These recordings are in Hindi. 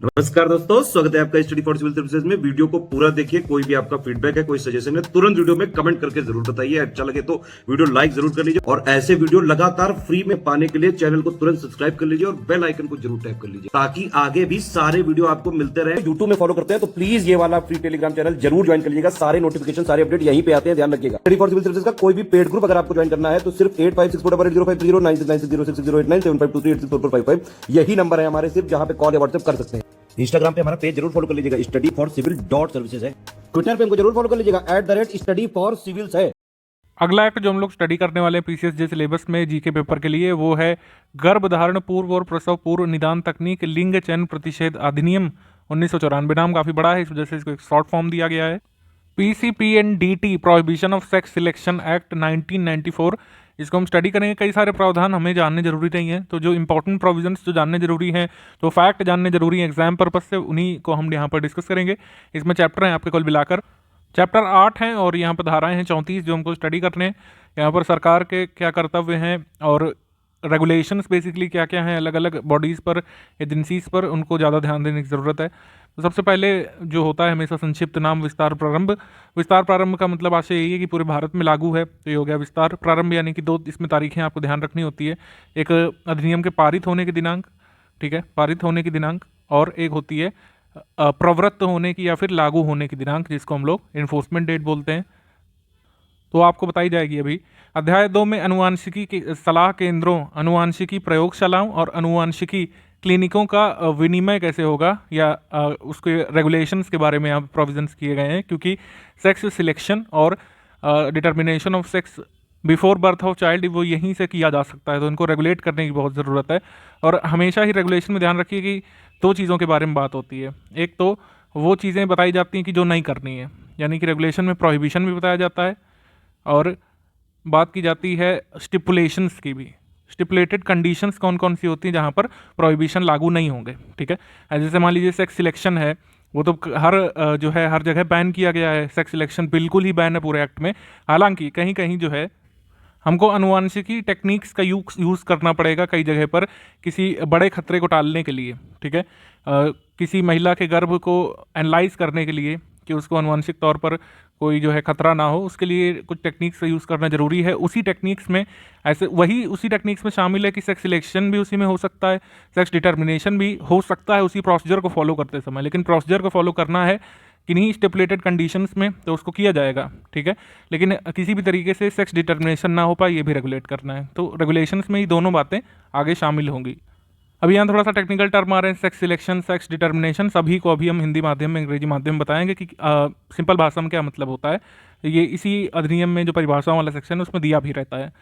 नमस्कार दोस्तों, स्वागत है आपका स्टडी फॉर सिविल सर्विसेज में। वीडियो को पूरा देखिए। कोई भी आपका फीडबैक है, कोई सजेशन है, तुरंत वीडियो में कमेंट करके जरूर बताइए। अच्छा लगे तो वीडियो लाइक जरूर कर लीजिए और ऐसे वीडियो लगातार फ्री में पाने के लिए चैनल को तुरंत सब्सक्राइब कर लीजिए और बेल आइकन को जरूर टैप कर लीजिए ताकि आगे भी सारे वीडियो आपको मिलते रहे। यूट्यूब में फॉलो करते हैं तो प्लीज ये वाला फ्री टेलीग्राम चैनल जरूर ज्वाइन कर लीजिएगा। सारे नोटिफिकेशन, सारे अपडेट यहीं पे आते हैं, ध्यान रखिएगा। स्टडी फॉर सिविल सर्विसेज का कोई भी पेड ग्रुप अगर आपको ज्वाइन करना है तो सिर्फ 856480560660897523864455 यही नंबर है हमारे, सिर्फ जहां पे कॉल या व्हाट्सएप कर सकते हैं। इंस्टाग्राम पे हमारा पेज जरूर फॉलो कर लीजिएगा, स्टडी फॉर सिविल .सर्विसेज है। ट्विटर पे हमको जरूर फॉलो कर लीजिएगा, @study for civils है। अगला एक्ट जो हम लोग स्टडी करने वाले हैं पीसीएसजे सिलेबस में जीके पेपर के लिए, वो है गर्भधारण पूर्व और प्रसव पूर्व निदान तकनीक लिंग चयन प्रतिषेध अधिनियम 1994। नाम काफ़ी बड़ा है, इस वजह से इसको एक शॉर्ट फॉर्म दिया गया है। PCPNDT prohibition of sex selection act 1994, इसको हम स्टडी करेंगे। कई सारे प्रावधान हमें जानने जरूरी नहीं है, तो जो इंपॉर्टेंट प्रोविजंस जो जानने जरूरी हैं, तो फैक्ट जानने जरूरी है एग्जाम पर्पज से, उन्हीं को हम यहाँ पर डिस्कस करेंगे। इसमें चैप्टर हैं आपके कुल मिलाकर चैप्टर 8 हैं और यहाँ पर धाराएं हैं 34 जो हमको स्टडी करने हैं। यहाँ पर सरकार के क्या कर्तव्य हैं और रेगुलेशंस बेसिकली क्या क्या हैं अलग अलग बॉडीज़ पर, एजेंसीज़ पर, उनको ज़्यादा ध्यान देने की ज़रूरत है। तो सबसे पहले जो होता है हमेशा संक्षिप्त नाम विस्तार प्रारंभ। विस्तार प्रारंभ का मतलब आशय यही है कि पूरे भारत में लागू है, तो ये हो गया विस्तार प्रारंभ। यानी कि दो इसमें तारीखें आपको ध्यान रखनी होती है, एक अधिनियम के पारित होने की दिनांक, ठीक है, पारित होने की दिनांक, और एक होती है प्रवृत्त होने की या फिर लागू होने की दिनांक, जिसको हम लोग इन्फोर्समेंट डेट बोलते हैं। तो आपको बताई जाएगी अभी। अध्याय 2 में अनुवांशिकी के सलाह केंद्रों, अनुवांशिकी प्रयोगशालाओं और अनुवांशिकी क्लिनिकों का विनिमय कैसे होगा, या उसके रेगुलेशंस के बारे में यहाँ प्रोविजंस किए गए हैं, क्योंकि सेक्स सिलेक्शन और determination of sex before birth of child वो यहीं से किया जा सकता है, तो इनको रेगुलेट करने की बहुत ज़रूरत है। और हमेशा ही रेगुलेशन में ध्यान रखिए कि दो चीज़ों के बारे में बात होती है। एक तो वो चीज़ें बताई जाती हैं कि जो नहीं करनी है, यानी कि रेगुलेशन में प्रोहिबिशन भी बताया जाता है, और बात की जाती है स्टिपुलेशंस की भी। स्टिपुलेटेड कंडीशंस कौन कौन सी होती हैं जहाँ पर प्रोहिबिशन लागू नहीं होंगे, ठीक है। जैसे मान लीजिए सेक्स सिलेक्शन है, वो तो जो है हर जगह बैन किया गया है। सेक्स सिलेक्शन बिल्कुल ही बैन है पूरे एक्ट में। हालांकि कहीं कहीं जो है हमको अनुवांशिकी टेक्निक्स का यूज़ करना पड़ेगा कई जगह पर, किसी बड़े खतरे को टालने के लिए, ठीक है। किसी महिला के गर्भ को एनालाइज करने के लिए कि उसको अनुवांशिक तौर पर कोई जो है खतरा ना हो, उसके लिए कुछ टेक्निक्स का यूज़ करना जरूरी है। उसी टेक्निक्स में उसी टेक्निक्स में शामिल है कि सेक्स सिलेक्शन भी उसी में हो सकता है, सेक्स डिटर्मिनेशन भी हो सकता है उसी प्रोसीजर को फॉलो करते समय। लेकिन प्रोसीजर को फॉलो करना है किन्हीं स्टिपुलेटेड कंडीशंस में, तो उसको किया जाएगा, ठीक है। लेकिन किसी भी तरीके से सेक्स डिटर्मिनेशन ना हो पाए, ये भी रेगुलेट करना है। तो रेगुलेशंस में ही दोनों बातें आगे शामिल होंगी। अभी यहाँ थोड़ा सा टेक्निकल टर्म आ रहे हैं, सेक्स सिलेक्शन, सेक्स डिटर्मिनेशन, सभी को अभी हम हिंदी माध्यम में, अंग्रेजी माध्यम में बताएंगे कि सिंपल भाषा में क्या मतलब होता है। ये इसी अधिनियम में जो परिभाषाओं वाला सेक्शन है उसमें दिया भी रहता है।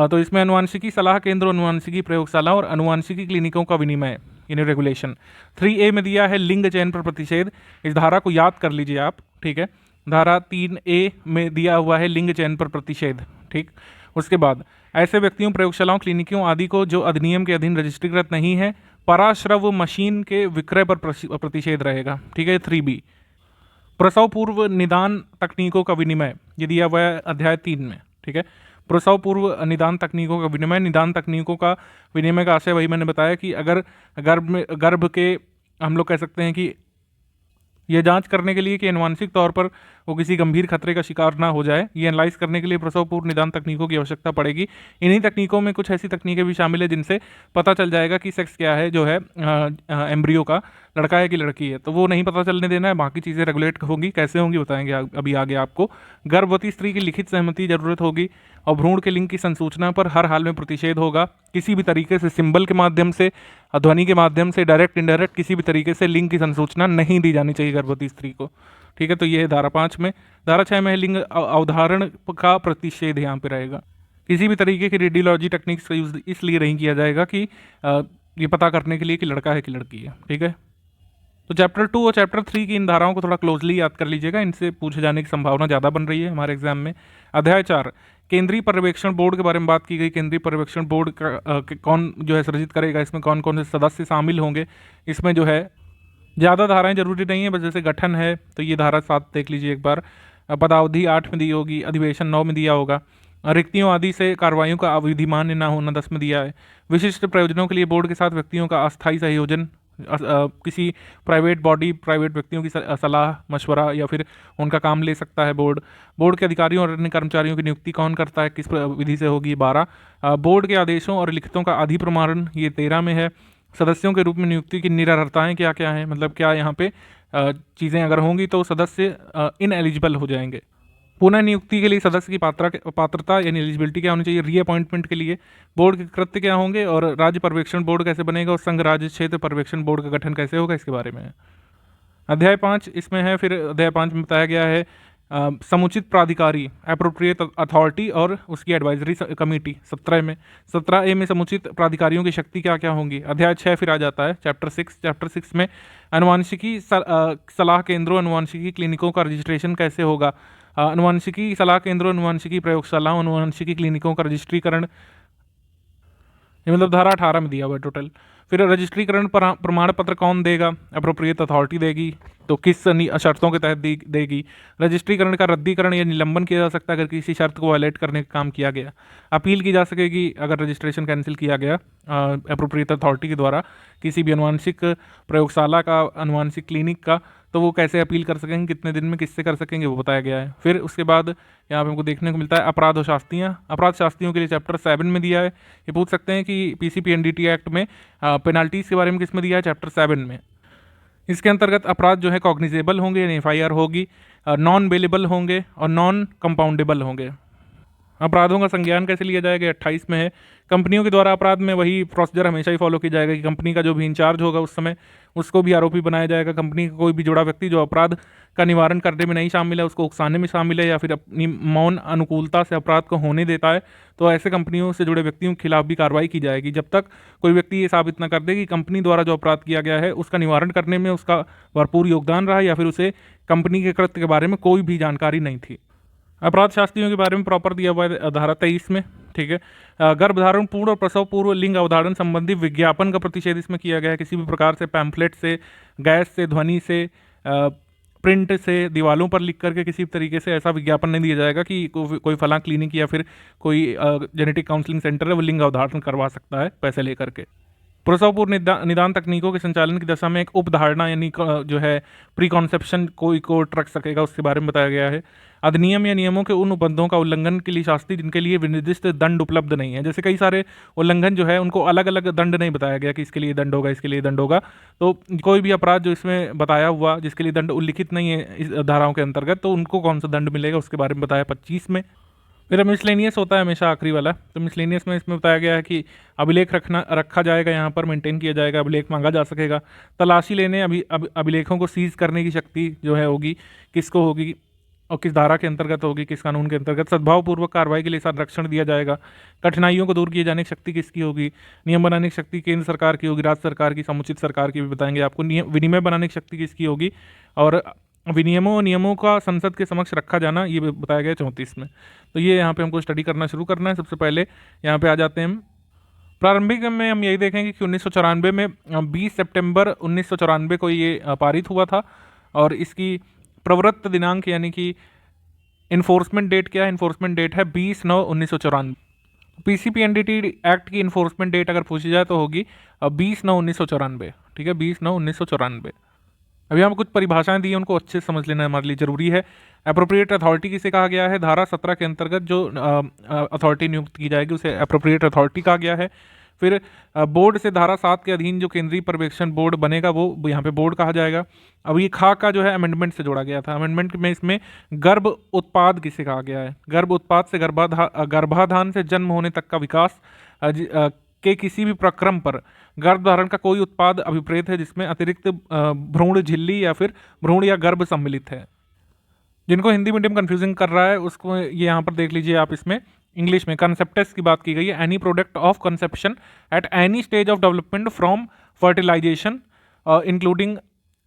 तो इसमें अनुवांशिकी सलाह केंद्र, अनुवांशिकी प्रयोगशाला और अनुवांशिकी क्लिनिकों का विनिमय, यानी रेगुलेशन। 3A में दिया है लिंग चयन पर प्रतिषेध। इस धारा को याद कर लीजिए आप, ठीक है। धारा 3A में दिया हुआ है लिंग चयन पर प्रतिषेध, ठीक। उसके बाद ऐसे व्यक्तियों, प्रयोगशालाओं, क्लिनिकों आदि को जो अधिनियम के अधीन रजिस्ट्रीकृत नहीं है, पराश्रव मशीन के विक्रय पर प्रतिषेध रहेगा, ठीक है। 3B प्रसव पूर्व निदान तकनीकों का विनिमय, ये दिया हुआ है अध्याय 3 में, ठीक है। प्रसव पूर्व निदान तकनीकों का विनिमय, निदान तकनीकों का विनिमय का आशय वही मैंने बताया कि अगर गर्भ के हम लोग कह सकते हैं कि ये जांच करने के लिए कि अनुवांशिक तौर पर वो किसी गंभीर खतरे का शिकार ना हो जाए, ये एनालाइज करने के लिए प्रसव पूर्व निदान तकनीकों की आवश्यकता पड़ेगी। इन्हीं तकनीकों में कुछ ऐसी तकनीकें भी शामिल है जिनसे पता चल जाएगा कि सेक्स क्या है, जो है एम्ब्रियो का, लड़का है कि लड़की है, तो वो नहीं पता चलने देना है। बाकी चीज़ें रेगुलेट होंगी, कैसे होंगी बताएंगे अभी आगे आपको। गर्भवती स्त्री की लिखित सहमति जरूरत होगी और भ्रूण के लिंग की संसूचना पर हर हाल में प्रतिषेध होगा। किसी भी तरीके से, सिंबल के माध्यम से, ध्वनि के माध्यम से, डायरेक्ट इनडायरेक्ट, किसी भी तरीके से लिंग की संसूचना नहीं दी जानी चाहिए गर्भवती स्त्री को, ठीक है। तो ये है धारा 5 में। धारा 6 में लिंग अवधारण का प्रतिषेध यहाँ पे रहेगा। किसी भी तरीके की रेडियोलॉजी टेक्निक्स का यूज़ इसलिए नहीं किया जाएगा कि ये पता करने के लिए कि लड़का है कि लड़की है, ठीक है। तो चैप्टर 2 और चैप्टर 3 की इन धाराओं को थोड़ा क्लोजली याद कर लीजिएगा, इनसे पूछे जाने की संभावना ज़्यादा बन रही है हमारे एग्जाम में। अध्याय 4 केंद्रीय पर्यवेक्षण बोर्ड के बारे में बात की गई। केंद्रीय पर्यवेक्षण बोर्ड का कौन जो है सृजित करेगा, इसमें कौन कौन से सदस्य शामिल होंगे। इसमें जो है ज़्यादा धाराएं जरूरी नहीं है, बस जैसे गठन है तो ये धारा 7 देख लीजिए एक बार। पदावधि 8 में दी होगी, अधिवेशन 9 में दिया होगा। रिक्तियों आदि से कार्रवाइयों का अविधिमान्य न होना 10 में दिया है। विशिष्ट प्रयोजनों के लिए बोर्ड के साथ व्यक्तियों का अस्थायी संयोजन किसी प्राइवेट बॉडी, प्राइवेट व्यक्तियों की सलाह मशवरा या फिर उनका काम ले सकता है बोर्ड। बोर्ड के अधिकारियों और अन्य कर्मचारियों की नियुक्ति कौन करता है, किस विधि से होगी, 12। बोर्ड के आदेशों और लिखितों का अधिप्रमाणन, ये 13 में है। सदस्यों के रूप में नियुक्ति की निरर्हताएँ क्या क्या हैं, मतलब क्या यहाँ पे चीज़ें अगर होंगी तो सदस्य इनएलिजिबल हो जाएंगे। पुनः नियुक्ति के लिए सदस्य की पात्रता यानी एलिजिबिलिटी क्या होनी चाहिए, रीअपॉइंटमेंट के लिए बोर्ड के कृत्य क्या होंगे, और राज्य पर्यवेक्षण बोर्ड कैसे बनेगा, और संघ राज्य क्षेत्र पर्यवेक्षण बोर्ड का गठन कैसे होगा, इसके बारे में है। अध्याय 5 इसमें है। फिर अध्याय 5 में बताया गया है समुचित प्राधिकारी, एप्रोप्रिएट अथॉरिटी और उसकी एडवाइजरी कमेटी 17 में। 17A में समुचित प्राधिकारियों की शक्ति क्या क्या होंगी। अध्याय 6 फिर आ जाता है चैप्टर 6 में अनुवांशिकी सलाह केंद्रों, अनुवांशिकी क्लिनिकों का रजिस्ट्रेशन कैसे होगा, अनुवांशिकी सलाह केंद्रों, अनुवांशिकी प्रयोगशालाओं, अनुवांशिकी क्लिनिकों का रजिस्ट्रीकरण, ये मतलब धारा 18 में दिया हुआ है टोटल। फिर रजिस्ट्रीकरण प्रमाण पत्र कौन देगा, अप्रोप्रिएट अथॉरिटी देगी, तो किस शर्तों के तहत देगी। रजिस्ट्रीकरण का रद्दीकरण या निलंबन किया जा सकता है अगर किसी शर्त को वायलेट करने का काम किया गया। अपील की जा सकेगी अगर रजिस्ट्रेशन कैंसिल किया गया अप्रोप्रिएट अथॉरिटी के द्वारा किसी भी अनुवांशिक प्रयोगशाला का, अनुवांशिक क्लिनिक का, तो वो कैसे अपील कर सकेंगे, कितने दिन में किससे कर सकेंगे, वो बताया गया है। फिर उसके बाद यहाँ पे हमको देखने को मिलता है अपराध और शास्तियाँ। अपराध शास्तियों के लिए चैप्टर 7 में दिया है। ये पूछ सकते हैं कि PCPNDT एक्ट में पेनाल्टीज़ के बारे में किस में दिया है, चैप्टर 7 में। इसके अंतर्गत अपराध जो है कॉग्निजेबल होंगे यानी FIR होगी, नॉन बेलेबल होंगे और नॉन कंपाउंडेबल होंगे। अपराधों का संज्ञान कैसे लिया जाएगा, 28 में है। कंपनियों के द्वारा अपराध में वही प्रोसीजर हमेशा ही फॉलो किया जाएगा कि कंपनी का जो भी इंचार्ज होगा उस समय उसको भी आरोपी बनाया जाएगा। कंपनी का कोई भी जुड़ा व्यक्ति जो अपराध का निवारण करने में नहीं शामिल है, उसको उकसाने में शामिल है या फिर अपनी मौन अनुकूलता से अपराध को होने देता है, तो ऐसे कंपनियों से जुड़े व्यक्तियों के खिलाफ भी कार्रवाई की जाएगी जब तक कोई व्यक्ति ये साबित न कर दे कि कंपनी द्वारा जो अपराध किया गया है उसका निवारण करने में उसका भरपूर योगदान रहा या फिर उसे कंपनी के कृत्य के बारे में कोई भी जानकारी नहीं थी। अपराध शास्त्रियों के बारे में प्रॉपर दिया हुआ है धारा 23 में, ठीक है। गर्भधारण पूर्व और प्रसव पूर्व लिंग अवधारण संबंधी विज्ञापन का प्रतिषेध इसमें किया गया है। किसी भी प्रकार से पैम्फलेट से, गैस से, ध्वनि से, प्रिंट से, दीवालों पर लिख करके किसी भी तरीके से ऐसा विज्ञापन नहीं दिया जाएगा कि कोई फलां क्लिनिक या फिर कोई जेनेटिक काउंसलिंग सेंटर है वो लिंग अवधारण करवा सकता है पैसे लेकर के। प्रसव पूर्व निदान तकनीकों के संचालन की दशा में एक उपधारणा यानी जो है प्री कॉन्सेप्शन कोई कोर्ट रख सकेगा, उसके बारे में बताया गया है। अधिनियम या नियमों के उन उपबंधों का उल्लंघन के लिए शास्ति जिनके लिए विनिर्दिष्ट दंड उपलब्ध नहीं है। जैसे कई सारे उल्लंघन जो है उनको अलग अलग दंड नहीं बताया गया कि इसके लिए दंड होगा, इसके लिए दंड होगा, तो कोई भी अपराध जो इसमें बताया हुआ जिसके लिए दंड उल्लिखित नहीं है इस धाराओं के अंतर्गत, तो उनको कौन सा दंड मिलेगा उसके बारे में बताया 25 में। फिर मिसलेनियस होता है हमेशा आखिरी वाला, तो मिसलेनियस में इसमें बताया गया है कि अभिलेख रखा जाएगा, यहाँ पर मेंटेन किया जाएगा, अभिलेख मांगा जा सकेगा। तलाशी लेने अभिलेखों को सीज करने की शक्ति जो है होगी किसको होगी और किस धारा के अंतर्गत होगी, किस कानून के अंतर्गत। सद्भावपूर्वक कार्रवाई के लिए संरक्षण दिया जाएगा। कठिनाइयों को दूर किए जाने की शक्ति किसकी होगी, नियम बनाने की शक्ति केंद्र सरकार की होगी, राज्य सरकार की, समुचित सरकार की भी बताएंगे आपको। विनिमय बनाने की शक्ति किसकी होगी और विनियमों और नियमों का संसद के समक्ष रखा जाना ये बताया गया 34 में। तो ये यहाँ पे हमको स्टडी करना शुरू करना है। सबसे पहले यहाँ पे आ जाते हैं हम प्रारंभिक में हम यही देखेंगे कि 1994 में 20 सितंबर 1994 को ये पारित हुआ था और इसकी प्रवृत्त दिनांक यानी कि इन्फोर्समेंट डेट क्या है, इन्फोर्समेंट डेट है 20/9/1994। PCPNDT एक्ट की इन्फोर्समेंट डेट अगर पूछी जाए तो होगी 20/9/1994, ठीक है, 20/9/1994। अभी हम कुछ परिभाषाएं दी हैं उनको अच्छे से समझ लेना हमारे लिए जरूरी है। एप्रोप्रिएट अथॉरिटी किसे कहा गया है, धारा 17 के अंतर्गत जो अथॉरिटी नियुक्त की जाएगी उसे एप्रोप्रिएट अथॉरिटी कहा गया है। फिर बोर्ड से धारा 7 के अधीन जो केंद्रीय पर्यवेक्षण बोर्ड बनेगा वो यहाँ पे बोर्ड कहा जाएगा। अब ये खा का जो है अमेंडमेंट से जोड़ा गया था। अमेंडमेंट में इसमें गर्भ उत्पाद किसे कहा गया है, गर्भ उत्पाद से गर्भाधान से जन्म होने तक का विकास के किसी भी प्रक्रम पर गर्भधारण का कोई उत्पाद अभिप्रेत है जिसमें अतिरिक्त भ्रूण झिल्ली या फिर भ्रूण या गर्भ सम्मिलित है। जिनको हिंदी मीडियम कंफ्यूजिंग कर रहा है उसको ये यहाँ पर देख लीजिए आप, इसमें इंग्लिश में कंसेप्टस की बात की गई है। Any product of conception at any stage of development from fertilization including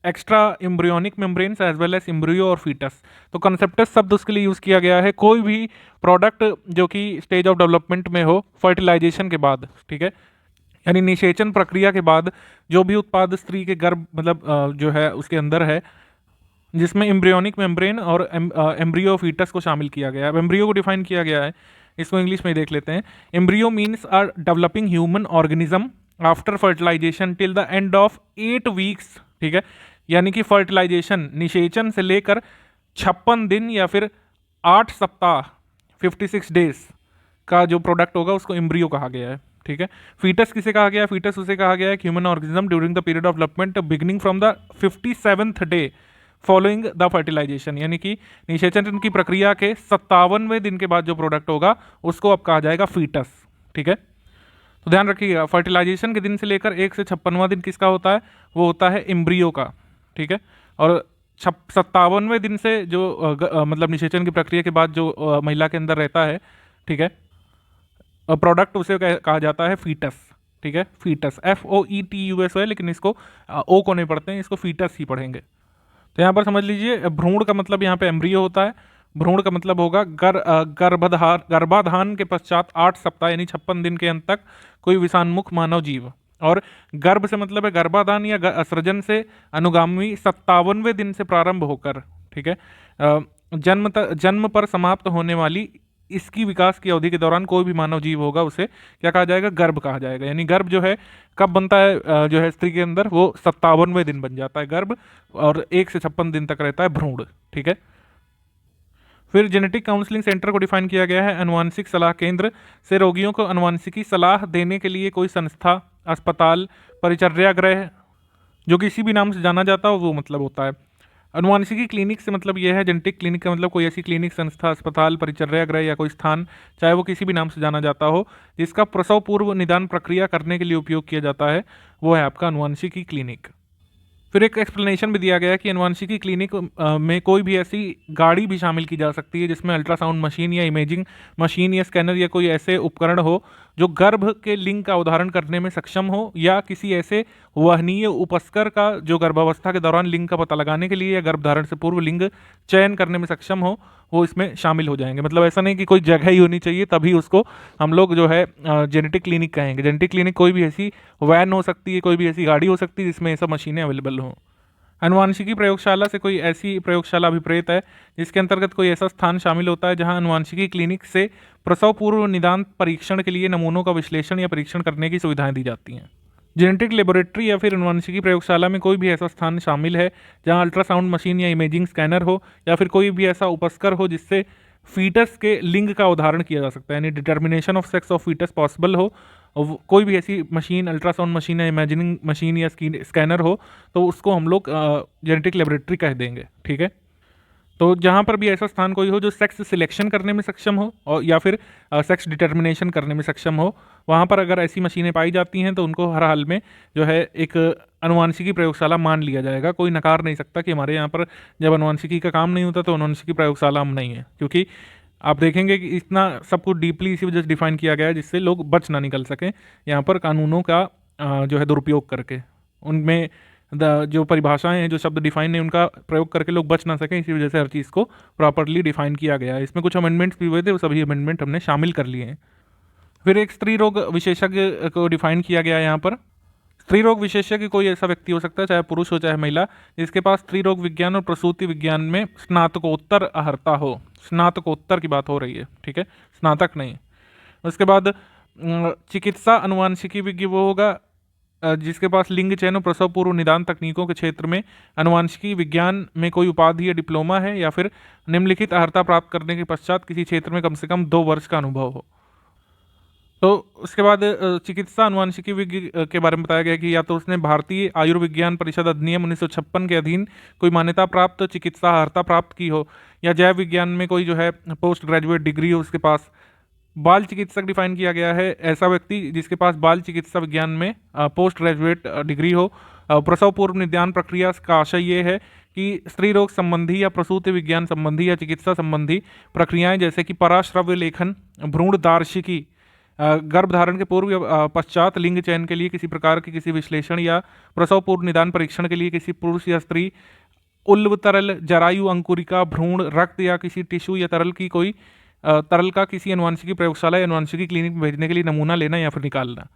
extra embryonic membranes as well as embryo और फीटस। तो कंसेप्टस शब्द उसके लिए यूज़ किया गया है कोई भी प्रोडक्ट जो कि स्टेज ऑफ डेवलपमेंट में हो फर्टिलाइजेशन के बाद, ठीक है, यानी निषेचन प्रक्रिया के बाद जो भी उत्पाद स्त्री के गर्भ मतलब जो है उसके अंदर है जिसमें एम्ब्रियोनिक मेम्ब्रेन और एम्ब्रियो फीटस को शामिल किया गया है। एम्ब्रियो को डिफाइन किया गया है, इसको इंग्लिश में देख लेते हैं। Embryo means a developing human organism after fertilization till the end of 8 weeks, ठीक है, यानी कि फर्टिलाइजेशन निषेचन से लेकर 56 दिन या फिर 8 सप्ताह 56 डेज का जो प्रोडक्ट होगा उसको एम्ब्रियो कहा गया है, ठीक है। फीटस किसे कहा गया है? फीटस उसे कहा गया है human organism during the period of development beginning from the 57th day following the fertilization, यानी कि निषेचन की प्रक्रिया के 57वें दिन के बाद जो प्रोडक्ट होगा उसको अब कहा जाएगा फीटस, ठीक है। तो ध्यान रखिएगा, फर्टिलाइजेशन के दिन से लेकर 1 से 56वां दिन किसका होता है? वो होता है एम्ब्रियो का, ठीक है। और 57वें दिन से जो मतलब निषेचन की प्रक्रिया के बाद जो महिला के अंदर रहता है, ठीक है, प्रोडक्ट उसे कहा जाता है फीटस, ठीक है। फीटस FOETUS है, लेकिन इसको ओ को नहीं पढ़ते हैं, इसको फीटस ही पढ़ेंगे। तो यहाँ पर समझ लीजिए, भ्रूण का मतलब यहाँ पे एम्ब्रियो होता है, भ्रूण का मतलब होगा गर्भाधान के पश्चात 8 सप्ताह यानी 56 दिन के अंत तक कोई विषाणुमुख मानव जीव, और गर्भ से मतलब है गर्भाधान या सृजन से अनुगामी 57वें दिन से प्रारंभ होकर, ठीक है, जन्म पर समाप्त होने वाली इसकी विकास की अवधि के दौरान कोई भी मानव जीव होगा उसे क्या कहा जाएगा? गर्भ कहा जाएगा। यानी गर्भ जो है कब बनता है जो है स्त्री के अंदर? वो 57वें दिन बन जाता है गर्भ, और 1 से 56 दिन तक रहता है भ्रूण, ठीक है। फिर जेनेटिक काउंसलिंग सेंटर को डिफाइन किया गया है, अनुवांशिक सलाह केंद्र से रोगियों को अनुवांशिकी सलाह देने के लिए कोई संस्था, अस्पताल, परिचर्या गृह, जो किसी भी नाम से जाना जाता हो वो मतलब होता है। अनुवांशिकी क्लिनिक से मतलब यह है, जेनेटिक क्लिनिक का मतलब कोई ऐसी क्लिनिक, संस्था, अस्पताल, परिचर्या गृह या कोई स्थान, चाहे वो किसी भी नाम से जाना जाता हो, जिसका प्रसव पूर्व निदान प्रक्रिया करने के लिए उपयोग किया जाता है, वो है आपका अनुवांशिकी क्लिनिक। फिर एक एक्सप्लेनेशन भी दिया गया है कि अनुवांशिकी क्लिनिक में कोई भी ऐसी गाड़ी भी शामिल की जा सकती है जिसमें अल्ट्रासाउंड मशीन या इमेजिंग मशीन या स्कैनर या कोई ऐसे उपकरण हो जो गर्भ के लिंग का उदाहरण करने में सक्षम हो, या किसी ऐसे वहनीय उपस्कर का जो गर्भावस्था के दौरान लिंग का पता लगाने के लिए या गर्भधारण से पूर्व लिंग चयन करने में सक्षम हो, वो इसमें शामिल हो जाएंगे। मतलब ऐसा नहीं कि कोई जगह ही होनी चाहिए तभी उसको हम लोग जो है जेनेटिक क्लिनिक कहेंगे। जेनेटिक क्लिनिक कोई भी ऐसी वैन हो सकती है, कोई भी ऐसी गाड़ी हो सकती है जिसमें ये सब मशीनें अवेलेबल हों। अनुवांशिकी प्रयोगशाला से कोई ऐसी प्रयोगशाला अभिप्रेत है जिसके अंतर्गत कोई ऐसा स्थान शामिल होता है जहां अनुवांशिकी क्लिनिक से प्रसव पूर्व निदान परीक्षण के लिए नमूनों का विश्लेषण या परीक्षण करने की सुविधाएं दी जाती हैं। जेनेटिक लेबोरेटरी या फिर अनुवांशिकी प्रयोगशाला में कोई भी ऐसा स्थान शामिल है जहां अल्ट्रासाउंड मशीन या इमेजिंग स्कैनर हो, या फिर कोई भी ऐसा उपस्कर हो जिससे फीटस के लिंग का उदाहरण किया जा सकता है, यानी determination of sex of foetus possible हो, और कोई भी ऐसी मशीन, अल्ट्रासाउंड मशीन या इमेजिनिंग मशीन या स्कैनर हो, तो उसको हम लोग जेनेटिक लेबोरेटरी कह देंगे, ठीक है। तो जहाँ पर भी ऐसा स्थान कोई हो जो सेक्स सिलेक्शन करने में सक्षम हो और या फिर सेक्स डिटर्मिनेशन करने में सक्षम हो, वहाँ पर अगर ऐसी मशीनें पाई जाती हैं तो उनको हर हाल में जो है एक अनुवांशिकी प्रयोगशाला मान लिया जाएगा। कोई नकार नहीं सकता कि हमारे यहाँ पर जब अनुवांशिकी का काम नहीं होता तो अनुवांशिकी प्रयोगशाला हम नहीं है, क्योंकि आप देखेंगे कि इतना सब कुछ डीपली इसी वजह से डिफाइन किया गया है जिससे लोग बच ना निकल सकें यहाँ पर कानूनों का जो है दुरुपयोग करके। उनमें जो परिभाषाएं हैं, जो शब्द डिफाइन है, उनका प्रयोग करके लोग बच ना सकें, इसी वजह से हर चीज़ को प्रॉपरली डिफाइन किया गया है। इसमें कुछ अमेंडमेंट्स भी हुए थे, वो सभी अमेंडमेंट हमने शामिल कर लिए हैं। फिर एक स्त्री रोग विशेषज्ञ को डिफाइन किया गया है यहाँ पर। स्त्री रोग विशेषज्ञ कोई ऐसा व्यक्ति हो सकता है, चाहे पुरुष हो चाहे महिला, जिसके पास स्त्री रोग विज्ञान और प्रसूति विज्ञान में स्नातकोत्तर अर्हता हो। स्नातकोत्तर की बात हो रही है, ठीक है, स्नातक नहीं। उसके बाद चिकित्सा अनुवांशिकी विज्ञ वो होगा जिसके पास लिंग चयन और प्रसव पूर्व निदान तकनीकों के क्षेत्र में अनुवांशिकी विज्ञान में कोई उपाधि या डिप्लोमा है, या फिर निम्नलिखित अर्हता प्राप्त करने के पश्चात किसी क्षेत्र में कम से कम 2 वर्ष का अनुभव हो। तो उसके बाद चिकित्सा अनुवांशिकी विज्ञ के बारे में बताया गया कि या तो उसने भारतीय आयुर्विज्ञान परिषद अधिनियम 1956 के अधीन कोई मान्यता प्राप्त चिकित्सा अर्हता प्राप्त की हो, या जैव विज्ञान में कोई जो है पोस्ट ग्रेजुएट डिग्री हो उसके पास। बाल चिकित्सक डिफाइन किया गया है, ऐसा व्यक्ति जिसके पास बाल चिकित्सा विज्ञान में पोस्ट ग्रेजुएट डिग्री हो। प्रसव पूर्व निदान प्रक्रिया का आशय ये है कि स्त्री रोग संबंधी या प्रसूति विज्ञान संबंधी या चिकित्सा संबंधी प्रक्रियाएं जैसे कि पराश्रव्य लेखन, भ्रूण दार्शिकी, गर्भधारण के पूर्व या पश्चात लिंग चयन के लिए किसी प्रकार के किसी विश्लेषण, या प्रसव पूर्व निदान परीक्षण के लिए किसी पुरुष या स्त्री उल्ब तरल, जरायु अंकुरिका, भ्रूण, रक्त या किसी टिश्यू या तरल का किसी अनुवांशिकी प्रयोगशाला या अनुवांशिकी क्लिनिक में भेजने के लिए नमूना लेना या फिर निकालना।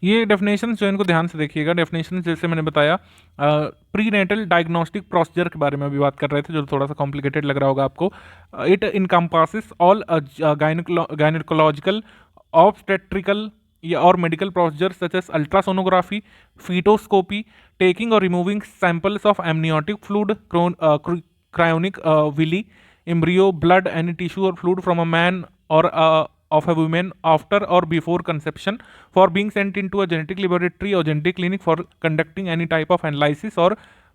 ये डेफिनेशन जो इनको ध्यान से देखिएगा। डेफिनेशन जैसे मैंने बताया, प्रीनेटल डायग्नोस्टिक प्रोसीजर के बारे में अभी बात कर रहे थे, जो थोड़ा सा कॉम्प्लिकेटेड लग रहा होगा आपको। It encompasses all gynaecological, obstetrical या और medical procedure such as ultrasonography, fetoscopy, taking और removing samples of amniotic fluid, chorionic villi, embryo, blood, any tissue or fluid from a man or of a woman after or before conception for being sent into a genetic laboratory or genetic clinic for conducting any type of analysis or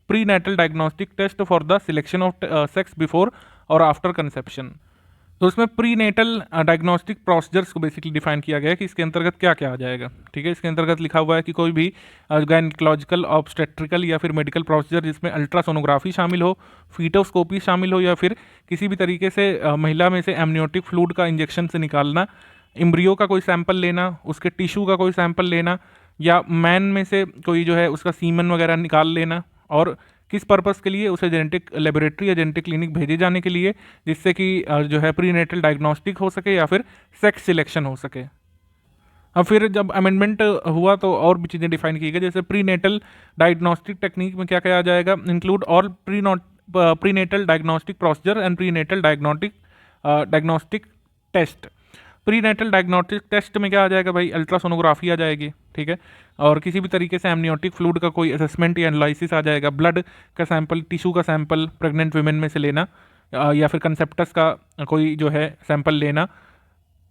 prenatal diagnostic test for the selection of sex before or after conception. तो इसमें प्री नेटल डायग्नोस्टिक प्रोसीजर्स को बेसिकली डिफाइन किया गया है कि इसके अंतर्गत क्या क्या आ जाएगा। ठीक है, इसके अंतर्गत लिखा हुआ है कि कोई भी गायनिकोलॉजिकल, ऑब्स्टेट्रिकल या फिर मेडिकल प्रोसीजर जिसमें अल्ट्रासोनोग्राफी शामिल हो, फीटोस्कोपी शामिल हो, या फिर किसी भी तरीके से महिला में से एमनियोटिक फ्लूइड का इंजेक्शन से निकालना, एम्ब्रियो का कोई सैंपल लेना, उसके टिश्यू का कोई सैंपल लेना, या मैन में से कोई जो है उसका सीमन वगैरह निकाल लेना, और किस पर्पस के लिए, उसे जेनेटिक लेबोरेटरी या जेनेटिक क्लिनिक भेजे जाने के लिए, जिससे कि जो है प्रीनेटल डायग्नोस्टिक हो सके या फिर सेक्स सिलेक्शन हो सके। अब फिर जब अमेंडमेंट हुआ तो और भी चीज़ें डिफाइन की गई, जैसे प्रीनेटल डायग्नोस्टिक टेक्निक में क्या क्या आ जाएगा, include all prenatal diagnostic procedure and prenatal diagnostic test. Prenatal diagnostic test में क्या आ जाएगा भाई, अल्ट्रासोनोग्राफी आ जाएगी। ठीक है, और किसी भी तरीके से एमनियोटिक फ्लूइड का कोई असेसमेंट या एनालिसिस आ जाएगा, ब्लड का सैंपल, टिश्यू का सैंपल प्रेग्नेंट वुमेन में से लेना, या फिर कंसेप्टस का कोई जो है सैंपल लेना,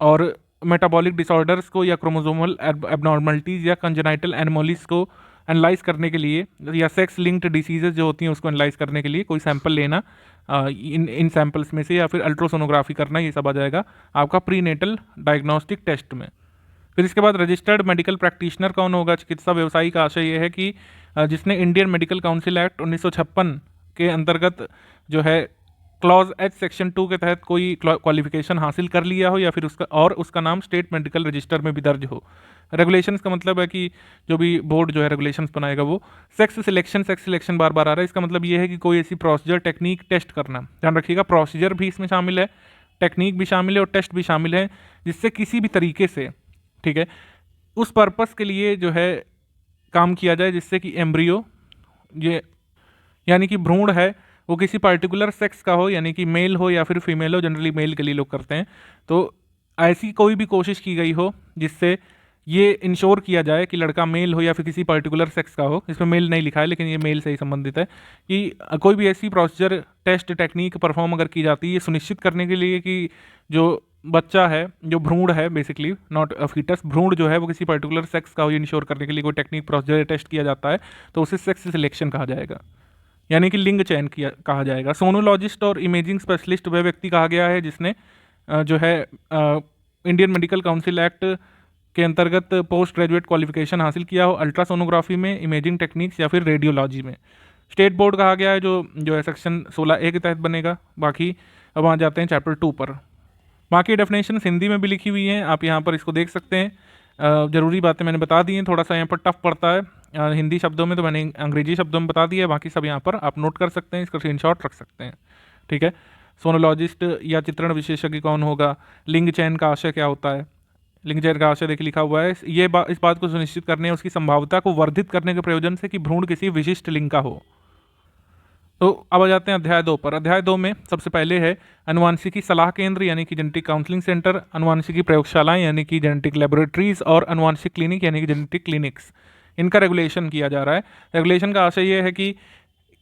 और मेटाबॉलिक डिसऑर्डर्स को या क्रोमोसोमल एबनॉर्मलिटीज़ या कंजेनाइटल एनोमलीज को एनालाइज करने के लिए, या सेक्स लिंक्ड डिसीजेज जो होती हैं उसको एनालाइज करने के लिए कोई सैंपल लेना इन सैंपल्स में से, या फिर अल्ट्रासोनोग्राफी करना, ये सब आ जाएगा आपका प्रीनेटल डायग्नोस्टिक टेस्ट में। फिर इसके बाद रजिस्टर्ड मेडिकल प्रैक्टिशनर कौन होगा, चिकित्सा व्यवसायी का आशय यह है कि जिसने इंडियन मेडिकल काउंसिल एक्ट 1956 के अंतर्गत जो है क्लॉज एच सेक्शन 2 के तहत कोई क्वालिफिकेशन हासिल कर लिया हो, या फिर उसका नाम स्टेट मेडिकल रजिस्टर में भी दर्ज हो। रेगुलेशंस का मतलब है कि जो भी बोर्ड जो है रेगुलेशंस बनाएगा वो सेक्स सिलेक्शन बार बार आ रहा है, इसका मतलब ये है कि कोई ऐसी प्रोसीजर, टेक्निक, टेस्ट करना, ध्यान रखिएगा प्रोसीजर भी इसमें शामिल है, टेक्निक भी शामिल है और टेस्ट भी शामिल है, जिससे किसी भी तरीके से, ठीक है, उस पर्पस के लिए जो है काम किया जाए, जिससे कि एम्ब्रियो ये यानी कि भ्रूण है वो किसी पर्टिकुलर सेक्स का हो, यानी कि मेल हो या फिर फीमेल हो, जनरली मेल के लिए लोग करते हैं, तो ऐसी कोई भी कोशिश की गई हो जिससे ये इंश्योर किया जाए कि लड़का मेल हो या फिर किसी पर्टिकुलर सेक्स का हो, इसमें मेल नहीं लिखा है लेकिन ये मेल से ही संबंधित है, कि कोई भी ऐसी प्रोसीजर, टेस्ट, टेक्निक परफॉर्म अगर की जाती है ये सुनिश्चित करने के लिए कि जो बच्चा है, जो भ्रूण है, बेसिकली नॉट अ फीटस, भ्रूण जो है वो किसी पर्टिकुलर सेक्स का हो, ये इंश्योर करने के लिए कोई टेक्निक, प्रोसीजर, टेस्ट किया जाता है तो उसे सेक्स सिलेक्शन कहा जाएगा, यानी कि लिंग चयन किया कहा जाएगा। सोनोलॉजिस्ट और इमेजिंग स्पेशलिस्ट वह व्यक्ति कहा गया है जिसने जो है इंडियन मेडिकल काउंसिल एक्ट के अंतर्गत पोस्ट ग्रेजुएट क्वालिफिकेशन हासिल किया हो अल्ट्रासोनोग्राफी में, इमेजिंग टेक्निक्स या फिर रेडियोलॉजी में। स्टेट बोर्ड कहा गया है जो है सेक्शन 16A के तहत बनेगा। बाकी अब वहाँ जाते हैं चैप्टर 2 पर। बाकी डेफिनेशन हिंदी में भी लिखी हुई हैं, आप यहाँ पर इसको देख सकते हैं। ज़रूरी बातें मैंने बता दी हैं, थोड़ा सा यहाँ पर टफ पड़ता है हिंदी शब्दों में, तो मैंने अंग्रेजी शब्दों में बता दिया है, बाकी सब यहाँ पर आप नोट कर सकते हैं, इसका स्क्रीनशॉट रख सकते हैं। ठीक है, सोनोलॉजिस्ट या चित्रण विशेषज्ञ कौन होगा, लिंग चयन का आशय क्या होता है, लिंग चयन का आशय देखिए लिखा हुआ है, ये इस बात को सुनिश्चित करने, उसकी संभाव्यता को वर्धित करने के प्रयोजन से कि भ्रूण किसी विशिष्ट लिंग का हो। तो अब आ जाते हैं अध्याय 2 पर। अध्याय 2 में सबसे पहले है अनुवांशिकी सलाह केंद्र यानी कि जेनेटिक काउंसलिंग सेंटर, अनुवांशिकी प्रयोगशालाएं यानी कि जेनेटिक लेबोरेटरीज, और अनुवांशिक क्लिनिक यानी कि जेनेटिक क्लिनिक्स, इनका रेगुलेशन किया जा रहा है। रेगुलेशन का आशय यह है कि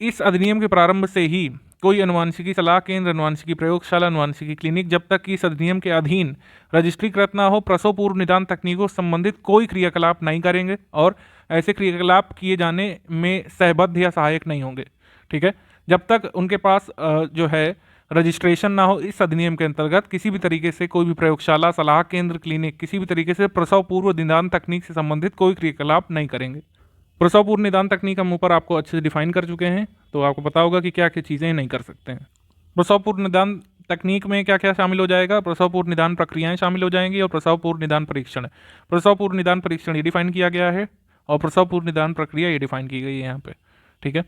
इस अधिनियम के प्रारंभ से ही कोई अनुवांशिकी सलाह केंद्र, अनुवांशिकी प्रयोगशाला, अनुवांशिकी क्लिनिक जब तक कि इस अधिनियम के अधीन रजिस्ट्रीकृत ना हो, प्रसव पूर्व निदान तकनीकों से संबंधित कोई क्रियाकलाप नहीं करेंगे और ऐसे क्रियाकलाप किए जाने में सहबद्ध या सहायक नहीं होंगे। ठीक है, जब तक उनके पास जो है रजिस्ट्रेशन ना हो इस अधिनियम के अंतर्गत किसी भी तरीके से कोई भी प्रयोगशाला, सलाह केंद्र, क्लिनिक किसी भी तरीके से प्रसव पूर्व निदान तकनीक से संबंधित कोई क्रियाकलाप नहीं करेंगे। प्रसव पूर्व निदान तकनीक हम ऊपर आपको अच्छे से डिफाइन कर चुके हैं, तो आपको पता होगा कि क्या क्या चीज़ें नहीं कर सकते हैं। प्रसव पूर्व निदान तकनीक में क्या क्या शामिल हो जाएगा, प्रसव पूर्व निदान प्रक्रियाएं शामिल हो जाएंगी और प्रसव पूर्व निदान परीक्षण। प्रसव पूर्व निदान परीक्षण ये डिफाइन किया गया है और प्रसव पूर्व निदान प्रक्रिया ये डिफाइन की गई है यहाँ पे। ठीक है,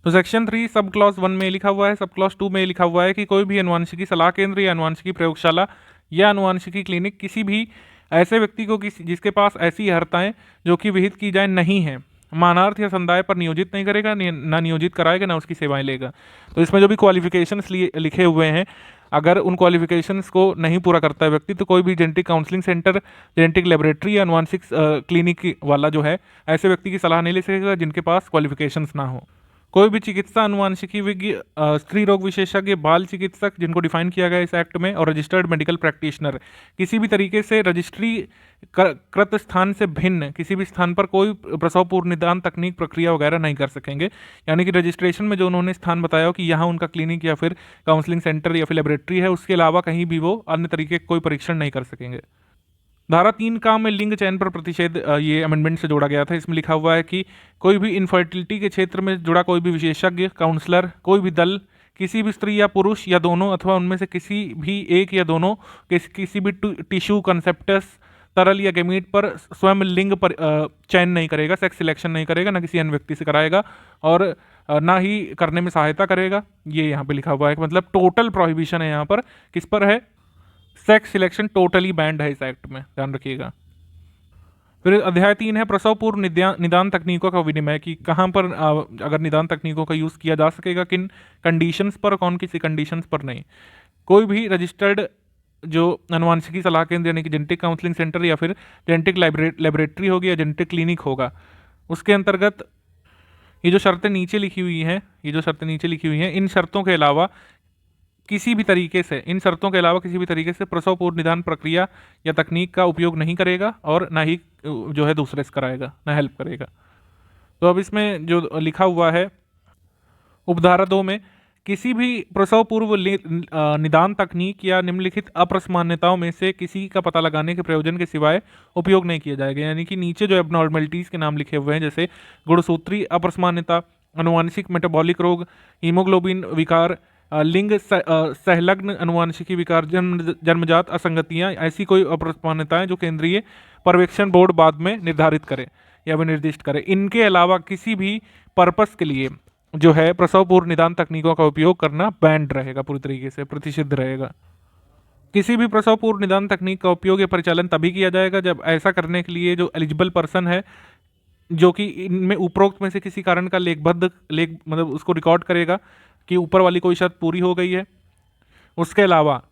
तो सेक्शन 3 सब क्लॉज 1 में लिखा हुआ है, सब क्लॉज 2 में लिखा हुआ है कि कोई भी अनुवांशिकी सलाह केंद्र या अनुवांशिकी प्रयोगशाला या अनुवांशिकी क्लिनिक किसी भी ऐसे व्यक्ति को जिसके पास ऐसी अर्हताएं जो कि विहित की जाए नहीं है, मानार्थ या संदाय पर नियोजित नहीं करेगा, ना नियोजित कराएगा, ना उसकी सेवाएं लेगा। तो इसमें जो भी क्वालिफिकेशंस लिखे हुए हैं अगर उन क्वालिफिकेशंस को नहीं पूरा करता है व्यक्ति, तो कोई भी genetic counselling centre, genetic laboratory या अनुवांशिक क्लिनिक वाला जो है ऐसे व्यक्ति की सलाह नहीं ले सकेगा जिनके पास क्वालिफिकेशंस ना हो। कोई भी चिकित्सा, अनुवांशिकी विज्ञ, स्त्री रोग विशेषज्ञ, बाल चिकित्सक जिनको डिफाइन किया गया है इस एक्ट में, और रजिस्टर्ड मेडिकल प्रैक्टिशनर किसी भी तरीके से रजिस्ट्री कृत स्थान से भिन्न किसी भी स्थान पर कोई प्रसव पूर्व निदान तकनीक प्रक्रिया वगैरह नहीं कर सकेंगे। यानी कि रजिस्ट्रेशन में जो उन्होंने स्थान बताया हो कि यहाँ उनका क्लिनिक या फिर काउंसलिंग सेंटर या फिर लेबोरेटरी है, उसके अलावा कहीं भी वो अन्य तरीके कोई परीक्षण नहीं कर सकेंगे। धारा 3 का में लिंग चयन पर प्रतिषेध ये अमेंडमेंट से जोड़ा गया था। इसमें लिखा हुआ है कि कोई भी इनफर्टिलिटी के क्षेत्र में जुड़ा कोई भी विशेषज्ञ, काउंसलर, कोई भी दल किसी भी स्त्री या पुरुष या दोनों अथवा उनमें से किसी भी एक या दोनों किसी भी टिश्यू, कंसेप्टस, तरल या गेमीट पर स्वयं लिंग पर चयन नहीं करेगा, सेक्स सिलेक्शन नहीं करेगा, ना किसी अन्य व्यक्ति से कराएगा और ना ही करने में सहायता करेगा। ये यहाँ पे लिखा हुआ है, मतलब टोटल प्रोहिबिशन है यहाँ पर। किस पर है? सेक्स सिलेक्शन टोटली बैंड है इस एक्ट में, ध्यान रखिएगा। फिर अध्याय 3 है प्रसव पूर्व निदान तकनीकों का विनिमय, कि कहाँ पर अगर निदान तकनीकों का यूज़ किया जा सकेगा, किन कंडीशंस पर, कौन किसी कंडीशंस पर नहीं। कोई भी रजिस्टर्ड जो अनुवांशिकी सलाह केंद्र यानी कि जेनेटिक काउंसलिंग सेंटर या फिर जेनेटिक लेबोरेटरी होगी या जेनेटिक क्लिनिक होगा, उसके अंतर्गत ये जो शर्तें नीचे लिखी हुई हैं, इन शर्तों के अलावा किसी भी तरीके से, इन शर्तों के अलावा किसी भी तरीके से प्रसव पूर्व निदान प्रक्रिया या तकनीक का उपयोग नहीं करेगा और ना ही जो है दूसरे से कराएगा, ना हेल्प करेगा। तो अब इसमें जो लिखा हुआ है उपधारा 2 में, किसी भी प्रसव पूर्व निदान तकनीक या निम्नलिखित अप्रसामान्यताओं में से किसी का पता लगाने के प्रयोजन के सिवाय उपयोग नहीं किया जाएगा। यानी कि नीचे जो एबनॉर्मलिटीज़ के नाम लिखे हुए हैं, जैसे गुणसूत्री अप्रसामान्यता, अनुवांशिक मेटाबॉलिक रोग, हीमोग्लोबिन विकार, लिंग सहलग्न अनुवांशिकी विकार, जन्मजात असंगतियां, ऐसी कोई अप्रसामान्यताएं जो केंद्रीय पर्यवेक्षण बोर्ड बाद में निर्धारित करे या निर्दिष्ट करे, इनके अलावा किसी भी पर्पस के लिए जो है प्रसव पूर्व निदान तकनीकों का उपयोग करना बैंड रहेगा, पूरी तरीके से प्रतिषिद्ध रहेगा। किसी भी प्रसव पूर्व निदान तकनीक का उपयोग या परिचालन तभी किया जाएगा जब ऐसा करने के लिए जो एलिजिबल पर्सन है, जो कि इनमें उपरोक्त में से किसी कारण का मतलब उसको रिकॉर्ड करेगा कि ऊपर वाली कोई शर्त पूरी हो गई है। उसके अलावा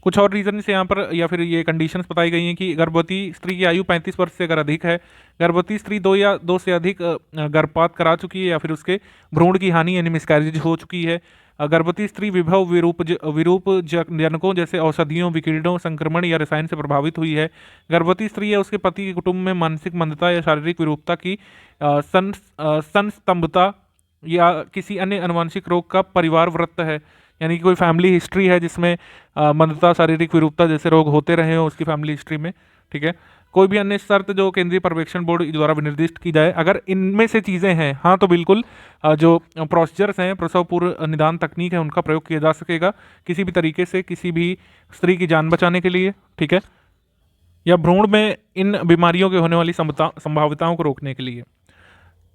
कुछ और रीजन से यहाँ पर या फिर ये कंडीशंस बताई गई हैं कि गर्भवती स्त्री की आयु 35 वर्ष से अगर अधिक है, गर्भवती स्त्री 2 या 2 से अधिक गर्भपात करा चुकी है या फिर उसके भ्रूण की हानि यानी मिसकैरेज हो चुकी है, गर्भवती स्त्री विभव विरूप जनकों जैसे औषधियों, विकिरणों, संक्रमण या रसायन से प्रभावित हुई है, गर्भवती स्त्री या उसके पति के कुटुंब में मानसिक मंदता या शारीरिक विरूपता की संस्तंभता या किसी अन्य अनुवांशिक रोग का परिवार वृत्त है, यानी कि कोई फैमिली हिस्ट्री है जिसमें मंदता, शारीरिक विरूपता जैसे रोग होते रहे हो उसकी फैमिली हिस्ट्री में, ठीक है। कोई भी अन्य शर्त जो केंद्रीय पर्यवेक्षण बोर्ड द्वारा निर्दिष्ट की जाए, अगर इनमें से चीज़ें हैं, हाँ, तो बिल्कुल जो प्रोसीजर्स हैं प्रसव पूर्व निदान तकनीक है उनका प्रयोग किया जा सकेगा किसी भी तरीके से, किसी भी स्त्री की जान बचाने के लिए, ठीक है, या भ्रूण में इन बीमारियों के होने वाली संभाविताओं को रोकने के लिए।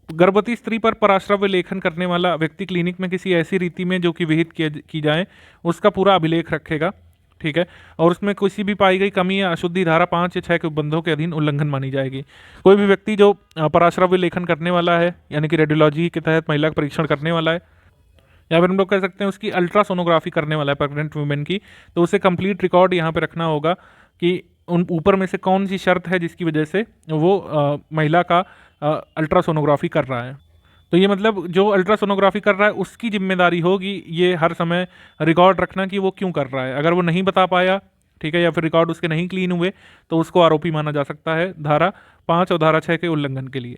गर्भवती स्त्री पर पराश्रव्य लेखन करने वाला व्यक्ति क्लिनिक में किसी ऐसी रीति में जो कि विहित की जाए उसका पूरा अभिलेख रखेगा, ठीक है, और उसमें किसी भी पाई गई कमी या अशुद्धि धारा 5 या 6 के उपबंधों के अधीन उल्लंघन मानी जाएगी। कोई भी व्यक्ति जो पराश्रव्य लेखन करने वाला है यानी कि रेडियोलॉजी के तहत महिला का परीक्षण करने वाला है, या फिर हम लोग कह सकते हैं उसकी अल्ट्रासोनोग्राफी करने वाला है प्रेग्नेंट वुमेन की, तो उसे कंप्लीट रिकॉर्ड यहाँ पे रखना होगा कि उन ऊपर में से कौन सी शर्त है जिसकी वजह से वो महिला का अल्ट्रासोनोग्राफी कर रहा है। तो ये मतलब जो अल्ट्रासोनोग्राफी कर रहा है उसकी जिम्मेदारी होगी ये हर समय रिकॉर्ड रखना कि वो क्यों कर रहा है। अगर वो नहीं बता पाया, ठीक है, या फिर रिकॉर्ड उसके नहीं क्लीन हुए, तो उसको आरोपी माना जा सकता है धारा 5 और धारा 6 के उल्लंघन के लिए।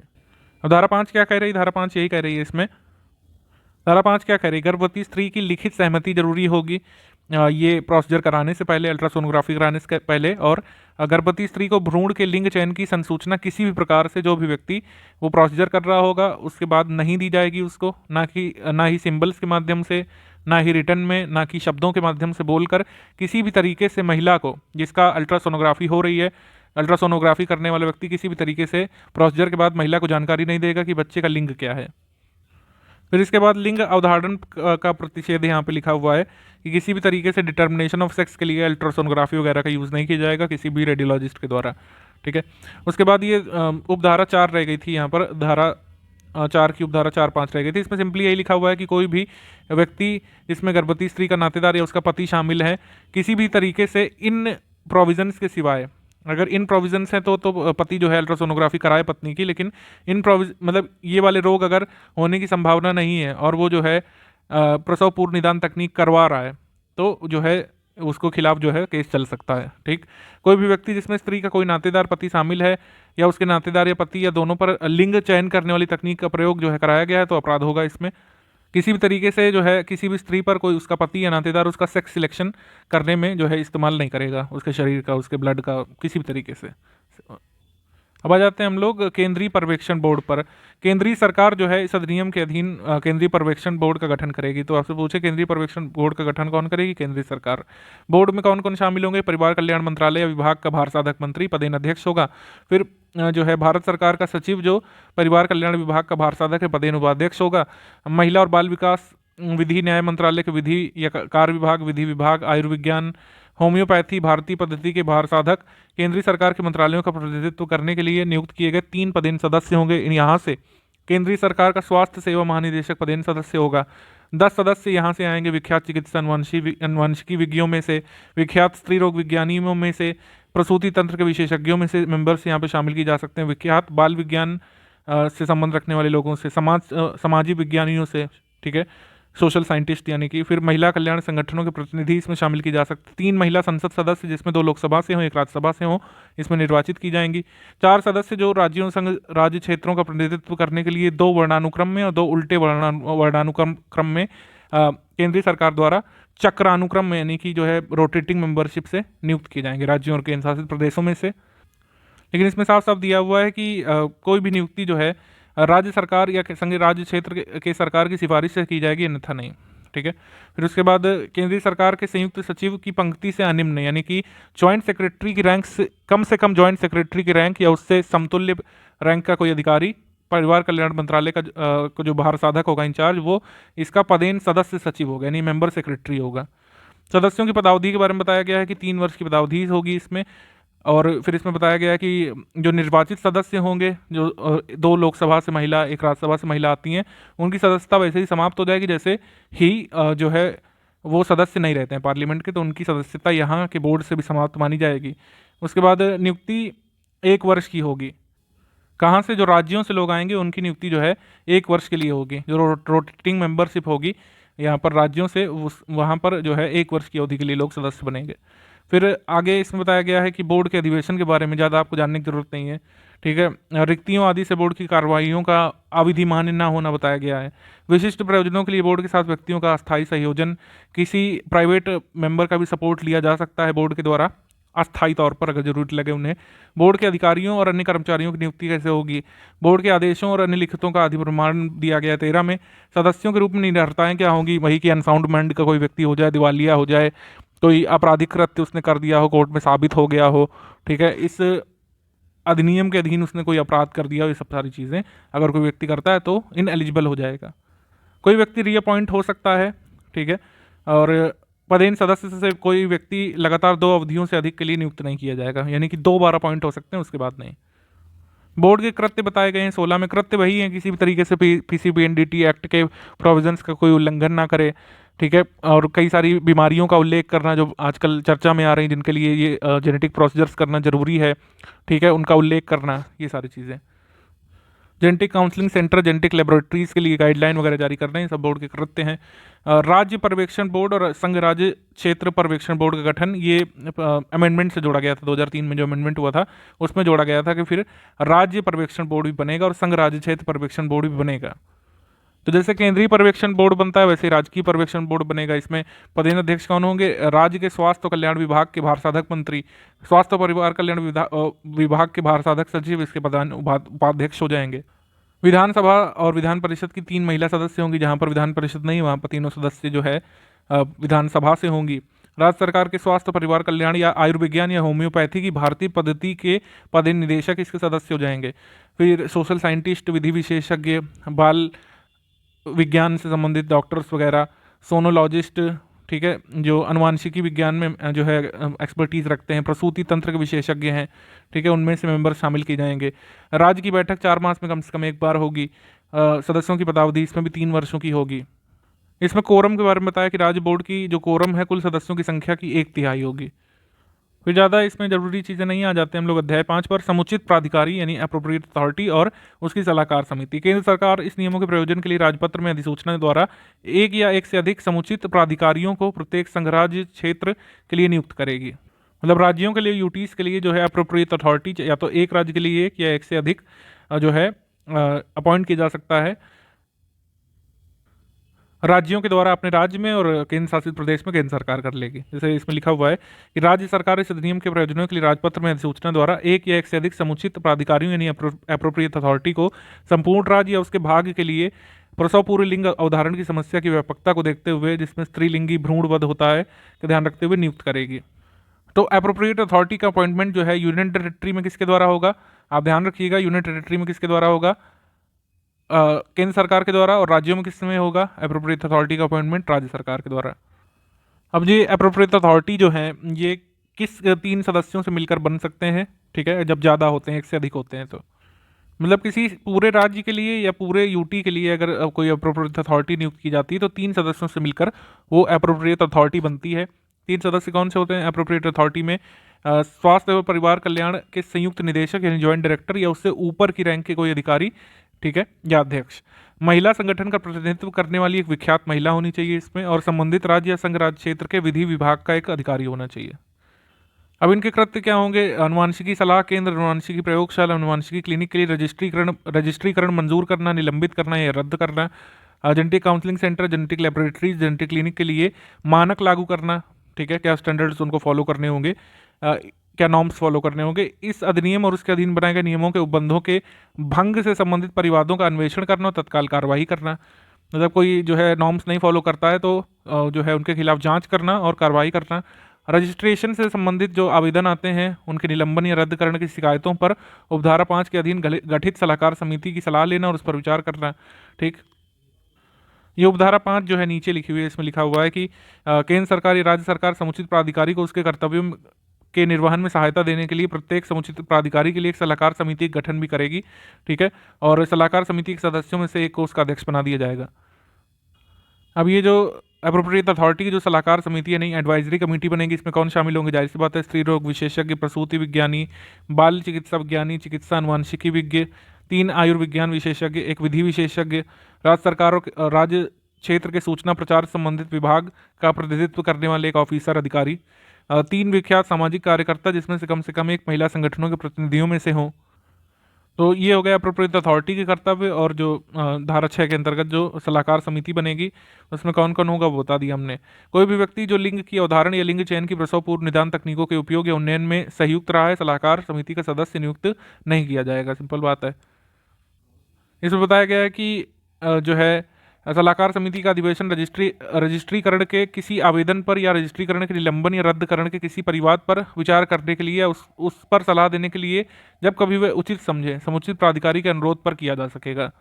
अब धारा 5 क्या कह रही है? धारा 5 यही कह रही है इसमें, धारा 5 क्या कह रही है? गर्भवती स्त्री की लिखित सहमति जरूरी होगी ये प्रोसीजर कराने से पहले, अल्ट्रासोनोग्राफी कराने से पहले, और गर्भवती स्त्री को भ्रूण के लिंग चयन की संसूचना किसी भी प्रकार से जो भी व्यक्ति वो प्रोसीजर कर रहा होगा उसके बाद नहीं दी जाएगी उसको, ना ही सिंबल्स के माध्यम से, ना ही रिटर्न में, ना कि शब्दों के माध्यम से बोलकर किसी भी तरीके से महिला को जिसका अल्ट्रासोनोग्राफी हो रही है, अल्ट्रासोनोग्राफी करने वाला व्यक्ति किसी भी तरीके से प्रोसीजर के बाद महिला को जानकारी नहीं देगा कि बच्चे का लिंग क्या है। फिर इसके बाद लिंग अवधारण का प्रतिषेध यहाँ पे लिखा हुआ है कि किसी भी तरीके से डिटर्मिनेशन ऑफ सेक्स के लिए अल्ट्रासोनोग्राफी वगैरह का यूज़ नहीं किया जाएगा किसी भी रेडियोलॉजिस्ट के द्वारा, ठीक है। उसके बाद ये उपधारा 4 रह गई थी यहाँ पर, धारा 4 की उपधारा 4-5 रह गई थी। इसमें सिंपली यही लिखा हुआ है कि कोई भी व्यक्ति जिसमें गर्भवती स्त्री का नातेदार या उसका पति शामिल है, किसी भी तरीके से इन प्रोविजंस के सिवाय, अगर इन प्रोविजंस हैं तो पति जो है अल्ट्रासोनोग्राफी कराए पत्नी की, लेकिन इन मतलब ये वाले रोग अगर होने की संभावना नहीं है और वो जो है प्रसव पूर्व निदान तकनीक करवा रहा है, तो जो है उसको खिलाफ जो है केस चल सकता है। ठीक, कोई भी व्यक्ति जिसमें स्त्री का कोई नातेदार पति शामिल है या उसके नातेदार या पति या दोनों पर लिंग चयन करने वाली तकनीक का प्रयोग जो है कराया गया है तो अपराध होगा इसमें। किसी भी तरीके से जो है किसी भी स्त्री पर कोई उसका पति या नातेदार उसका सेक्स सिलेक्शन करने में जो है इस्तेमाल नहीं करेगा, उसके शरीर का, उसके ब्लड का, किसी भी तरीके से। अब आ जाते हैं हम लोग केंद्रीय पर्यवेक्षण बोर्ड पर। केंद्रीय सरकार जो है इस अधिनियम के अधीन केंद्रीय पर्यवेक्षण बोर्ड का गठन करेगी। तो आपसे पूछे केंद्रीय पर्यवेक्षण बोर्ड का गठन कौन करेगी? केंद्रीय सरकार। बोर्ड में कौन कौन शामिल होंगे? परिवार कल्याण मंत्रालय या विभाग का भार साधक मंत्री पदेन अध्यक्ष होगा। फिर जो है भारत सरकार का सचिव जो परिवार कल्याण विभाग का भार साधक है पदेन उपाध्यक्ष होगा। महिला और बाल विकास विधि न्याय मंत्रालय के विधि या कार्य विभाग, विधि विभाग, आयुर्विज्ञान, होम्योपैथी, भारतीय पद्धति के भार साधक केंद्रीय सरकार के मंत्रालयों का प्रतिनिधित्व करने के लिए नियुक्त किए गए 3 पदेन सदस्य होंगे। यहाँ से केंद्रीय सरकार का स्वास्थ्य सेवा महानिदेशक पदेन सदस्य होगा। 10 सदस्य यहाँ से आएंगे विख्यात चिकित्सा अनुवंशिकी विज्ञों में से, विख्यात स्त्री रोग विज्ञानियों में से, प्रसूति तंत्र के विशेषज्ञों में से मेंबर्स यहाँ पे शामिल किए जा सकते हैं, विख्यात बाल विज्ञान से संबंध रखने वाले लोगों से, सामाजिक विज्ञानियों से, ठीक है, सोशल साइंटिस्ट यानी कि, फिर महिला कल्याण संगठनों के प्रतिनिधि इसमें शामिल की जा सकते हैं। 3 महिला संसद सदस्य जिसमें 2 लोकसभा से हों, 1 राज्यसभा से हों, इसमें निर्वाचित की जाएंगी। 4 सदस्य जो राज्यों संघ राज्य क्षेत्रों का प्रतिनिधित्व करने के लिए 2 वर्णानुक्रम में और 2 उल्टे वर्णानुक्रम में केंद्रीय सरकार द्वारा चक्रानुक्रम में यानी कि जो है रोटेटिंग मेंबरशिप से नियुक्त किए जाएंगे राज्यों और केंद्र शासित प्रदेशों में से। लेकिन इसमें साफ साफ दिया हुआ है कि कोई भी नियुक्ति जो है राज्य सरकार या संघ राज्य क्षेत्र के सरकार की सिफारिश से की जाएगी, अन्यथा नहीं। ठीक है, फिर उसके बाद केंद्रीय सरकार के संयुक्त सचिव की पंक्ति से अनिम्न यानी कि ज्वाइंट सेक्रेटरी की रैंक से कम ज्वाइंट सेक्रेटरी की रैंक या उससे समतुल्य रैंक का कोई अधिकारी परिवार कल्याण मंत्रालय का जो भार साधक होगा इंचार्ज, वो इसका पदेन सदस्य सचिव होगा यानी मेंबर सेक्रेटरी होगा। सदस्यों की पदावधि के बारे में बताया गया है कि 3 वर्ष की पदावधि होगी इसमें। और फिर इसमें बताया गया है कि जो निर्वाचित सदस्य होंगे, जो 2 लोकसभा से महिला, 1 राज्यसभा से महिला आती हैं, उनकी सदस्यता वैसे ही समाप्त हो जाएगी जैसे ही जो है वो सदस्य नहीं रहते हैं पार्लियामेंट के, तो उनकी सदस्यता यहाँ के बोर्ड से भी समाप्त मानी जाएगी। उसके बाद नियुक्ति 1 वर्ष की होगी। कहाँ से? जो राज्यों से लोग आएंगे उनकी नियुक्ति जो है 1 वर्ष के लिए होगी। जो रोटेटिंग मेंबरशिप होगी यहाँ पर राज्यों से, वहाँ पर जो है 1 वर्ष की अवधि के लिए लोग सदस्य बनेंगे। फिर आगे इसमें बताया गया है कि बोर्ड के अधिवेशन के बारे में ज़्यादा आपको जानने की जरूरत नहीं है। ठीक है, रिक्तियों आदि से बोर्ड की कार्रवाइयों का अविधि मान्य न होना बताया गया है। विशिष्ट प्रयोजनों के लिए बोर्ड के साथ व्यक्तियों का अस्थायी संयोजन, किसी प्राइवेट मेंबर का भी सपोर्ट लिया जा सकता है बोर्ड के द्वारा अस्थायी तौर पर अगर जरूरत लगे उन्हें। बोर्ड के अधिकारियों और अन्य कर्मचारियों की नियुक्ति कैसे होगी? बोर्ड के आदेशों और अन्य लिखितों का अधिप्रमाण दिया गया है 13 में। सदस्यों के रूप में निरर्थताएं क्या होंगी? वही कि अनसाउंड माइंड का कोई व्यक्ति हो जाए, दिवालिया हो जाए, कोई आपराधिक कृत्य उसने कर दिया हो, कोर्ट में साबित हो गया हो, ठीक है, इस अधिनियम के अधीन उसने कोई अपराध कर दिया हो, ये सब सारी चीज़ें अगर कोई व्यक्ति करता है तो इनएलिजिबल हो जाएगा। कोई व्यक्ति रीअपॉइंट हो सकता है, ठीक है, और पदेन सदस्य से कोई व्यक्ति लगातार 2 अवधियों से अधिक के लिए नियुक्त नहीं किया जाएगा, यानी कि 2 बार अपॉइंट हो सकते हैं, उसके बाद नहीं। बोर्ड के कृत्य बताए गए हैं 16 में। कृत्य वही है, किसी भी तरीके से पीसीपीएनडीटी एक्ट के प्रोविजंस का कोई उल्लंघन ना करे, ठीक है, और कई सारी बीमारियों का उल्लेख करना जो आजकल चर्चा में आ रही हैं, जिनके लिए ये जेनेटिक प्रोसीजर्स करना जरूरी है, ठीक है, उनका उल्लेख करना, ये सारी चीज़ें। Genetic counselling centre, genetic laboratories के लिए गाइडलाइन वगैरह जारी कर रहे हैं, सब बोर्ड के कृत्य हैं। राज्य पर्यवेक्षण बोर्ड और संघ राज्य क्षेत्र पर्यवेक्षण बोर्ड का गठन, ये अमेंडमेंट से जोड़ा गया था। 2003 में जो अमेंडमेंट हुआ था उसमें जोड़ा गया था कि फिर राज्य पर्यवेक्षण बोर्ड भी बनेगा और संघ राज्य क्षेत्र पर्यवेक्षण बोर्ड भी बनेगा। तो जैसे केंद्रीय पर्यवेक्षण बोर्ड बनता है वैसे राजकीय पर्यवेक्षण बोर्ड बनेगा। इसमें पदेन अध्यक्ष कौन होंगे? राज्य के स्वास्थ्य कल्याण विभाग के भार साधक मंत्री, स्वास्थ्य और परिवार कल्याण विभाग के भार साधक सचिव इसके प्रधान उपाध्यक्ष हो जाएंगे। विधानसभा और विधान परिषद की 3 महिला सदस्य होंगी, जहां पर विधान परिषद नहीं, वहां पर तीनों सदस्य जो है विधानसभा से होंगी। राज्य सरकार के स्वास्थ्य परिवार कल्याण या आयुर्विज्ञान या होम्योपैथी की भारतीय पद्धति के पदेन निदेशक इसके सदस्य हो जाएंगे। फिर सोशल साइंटिस्ट, विधि विशेषज्ञ, बाल विज्ञान से संबंधित डॉक्टर्स वगैरह, सोनोलॉजिस्ट, ठीक है, जो अनुवांशिकी विज्ञान में जो है एक्सपर्टीज़ रखते हैं, प्रसूति तंत्र के विशेषज्ञ हैं, ठीक है, उनमें से मेंबर शामिल किए जाएंगे। राज्य की बैठक 4 मास में कम से कम एक बार होगी। सदस्यों की पदावधि इसमें भी 3 वर्षों की होगी। इसमें कोरम के बारे में बताया कि राज्य बोर्ड की जो कोरम है कुल सदस्यों की संख्या की 1/3 होगी। फिर ज़्यादा इसमें जरूरी चीज़ें नहीं आ जाते हम लोग अध्याय 5 पर। समुचित प्राधिकारी यानी अप्रोप्रिएट अथॉरिटी और उसकी सलाहकार समिति। केंद्र सरकार इस नियमों के प्रयोजन के लिए राजपत्र में अधिसूचना द्वारा एक या एक से अधिक समुचित प्राधिकारियों को प्रत्येक संघराज्य क्षेत्र के लिए नियुक्त करेगी। मतलब राज्यों के लिए, यूटीज के लिए जो है अप्रोप्रिएट अथॉरिटी या तो एक राज्य के लिए एक या एक से अधिक जो है अपॉइंट किया जा सकता है राज्यों के द्वारा अपने राज्य में, और केंद्र शासित प्रदेश में केंद्र सरकार कर लेगी। जैसे इसमें लिखा हुआ है कि राज्य सरकार इस अधिनियम के प्रयोजनों के लिए राजपत्र में अधिसूचना द्वारा एक या एक से अधिक समुचित प्राधिकारियों यानी एप्रोप्रिएट अथॉरिटी को संपूर्ण राज्य या उसके भाग के लिए प्रसव पूर्व लिंग अवधारण की समस्या की व्यापकता को देखते हुए, जिसमें स्त्रीलिंगी भ्रूणवध होता है, का ध्यान रखते हुए नियुक्त करेगी। तो एप्रोप्रिएट अथॉरिटी का अपॉइंटमेंट जो है यूनियन टेरिटरी में किसके द्वारा होगा? आप ध्यान रखिएगा, यूनियन टेरिटरी में किसके द्वारा होगा? केंद्र सरकार के द्वारा। और राज्यों में किस में होगा एप्रोप्रिएट अथॉरिटी का अपॉइंटमेंट? राज्य सरकार के द्वारा। अब ये एप्रोप्रिएट अथॉरिटी जो है ये किस 3 सदस्यों से मिलकर बन सकते हैं, ठीक है, जब ज़्यादा होते हैं, एक से अधिक होते हैं तो। मतलब किसी पूरे राज्य के लिए या पूरे यूटी के लिए अगर कोई एप्रोप्रिएट अथॉरिटी नियुक्त की जाती है तो 3 सदस्यों से मिलकर वो एप्रोप्रिएट अथॉरिटी बनती है। 3 सदस्य कौन से होते हैं एप्रोप्रिएट अथॉरिटी में? स्वास्थ्य एवं परिवार कल्याण के संयुक्त निदेशक यानी ज्वाइंट डायरेक्टर या उससे ऊपर की रैंक के कोई अधिकारी, ठीक है, या अध्यक्ष। महिला संगठन का प्रतिनिधित्व करने वाली एक विख्यात महिला होनी चाहिए इसमें, और संबंधित राज्य या संघ राज्य क्षेत्र के विधि विभाग का एक अधिकारी होना चाहिए। अब इनके कृत्य क्या होंगे? अनुवांशिकी सलाह केंद्र, अनुवांशिकी प्रयोगशाला, अनुवांशिकी क्लिनिक के लिए रजिस्ट्रीकरण मंजूर करना, निलंबित करना या रद्द करना, genetic counselling centre, genetic laboratories, genetic clinic के लिए मानक लागू करना, ठीक है, क्या स्टैंडर्ड्स उनको फॉलो करने होंगे, क्या नॉर्म्स फॉलो करने होंगे। इस अधिनियम और उसके अधीन बनाए गए नियमों के उपबंधों के भंग से संबंधित परिवादों का अन्वेषण करना और तत्काल कार्रवाई करना। मतलब कोई जो है नॉर्म्स नहीं फॉलो करता है तो जो है उनके खिलाफ जांच करना और कार्रवाई करना। रजिस्ट्रेशन से संबंधित जो आवेदन आते हैं उनके निलंबन या रद्दकरण की शिकायतों पर उपधारा 5 के अधीन गठित सलाहकार समिति की सलाह लेना और उस पर विचार करना, ठीक। ये उपधारा 5 जो है नीचे लिखी हुई है, इसमें लिखा हुआ है कि केंद्र सरकार या राज्य सरकार समुचित प्राधिकारी को उसके कर्तव्यों के निर्वहन में सहायता देने के लिए प्रत्येक समुचित प्राधिकारी के लिए एक सलाहकार समिति का गठन भी करेगी, ठीक है, और सलाहकार समिति के सदस्यों में से एक को उसका अध्यक्ष बना दिया जाएगा। अब ये जो एप्रोप्रिएट अथॉरिटी की जो सलाहकार समिति है, नहीं एडवाइजरी कमेटी बनेगी, इसमें कौन शामिल होंगे? जाहिर सी बात है, स्त्री रोग विशेषज्ञ, प्रसूति विज्ञानी, बाल चिकित्सा विज्ञानी, चिकित्सा अनुवांशिकी विज्ञ, 3 आयुर्विज्ञान विशेषज्ञ, एक विधि विशेषज्ञ, राज्य सरकारों राज्य क्षेत्र के सूचना प्रचार संबंधित विभाग का प्रतिनिधित्व करने वाले एक ऑफिसर अधिकारी, 3 विख्यात सामाजिक कार्यकर्ता जिसमें से कम एक महिला संगठनों के प्रतिनिधियों में से हों। तो ये हो गया अप्रोप्रिएट अथॉरिटी के कर्तव्य। और जो धारा 6 के अंतर्गत जो सलाहकार समिति बनेगी उसमें कौन कौन होगा वो बता दिया हमने। कोई भी व्यक्ति जो लिंग की अवधारण या लिंग चयन की प्रसव पूर्व निदान तकनीकों के उपयोग या उन्नयन में संयुक्त रहा है, सलाहकार समिति का सदस्य नियुक्त नहीं किया जाएगा। सिंपल बात है। इसमें बताया गया है कि जो है सलाहकार समिति का अधिवेशन रजिस्ट्रीकरण के किसी आवेदन पर या रजिस्ट्रीकरण के निलंबन या रद्दकरण के किसी परिवाद पर विचार करने के लिए उस पर सलाह देने के लिए जब कभी वह उचित समझे समुचित प्राधिकारी के अनुरोध पर किया जा सकेगा।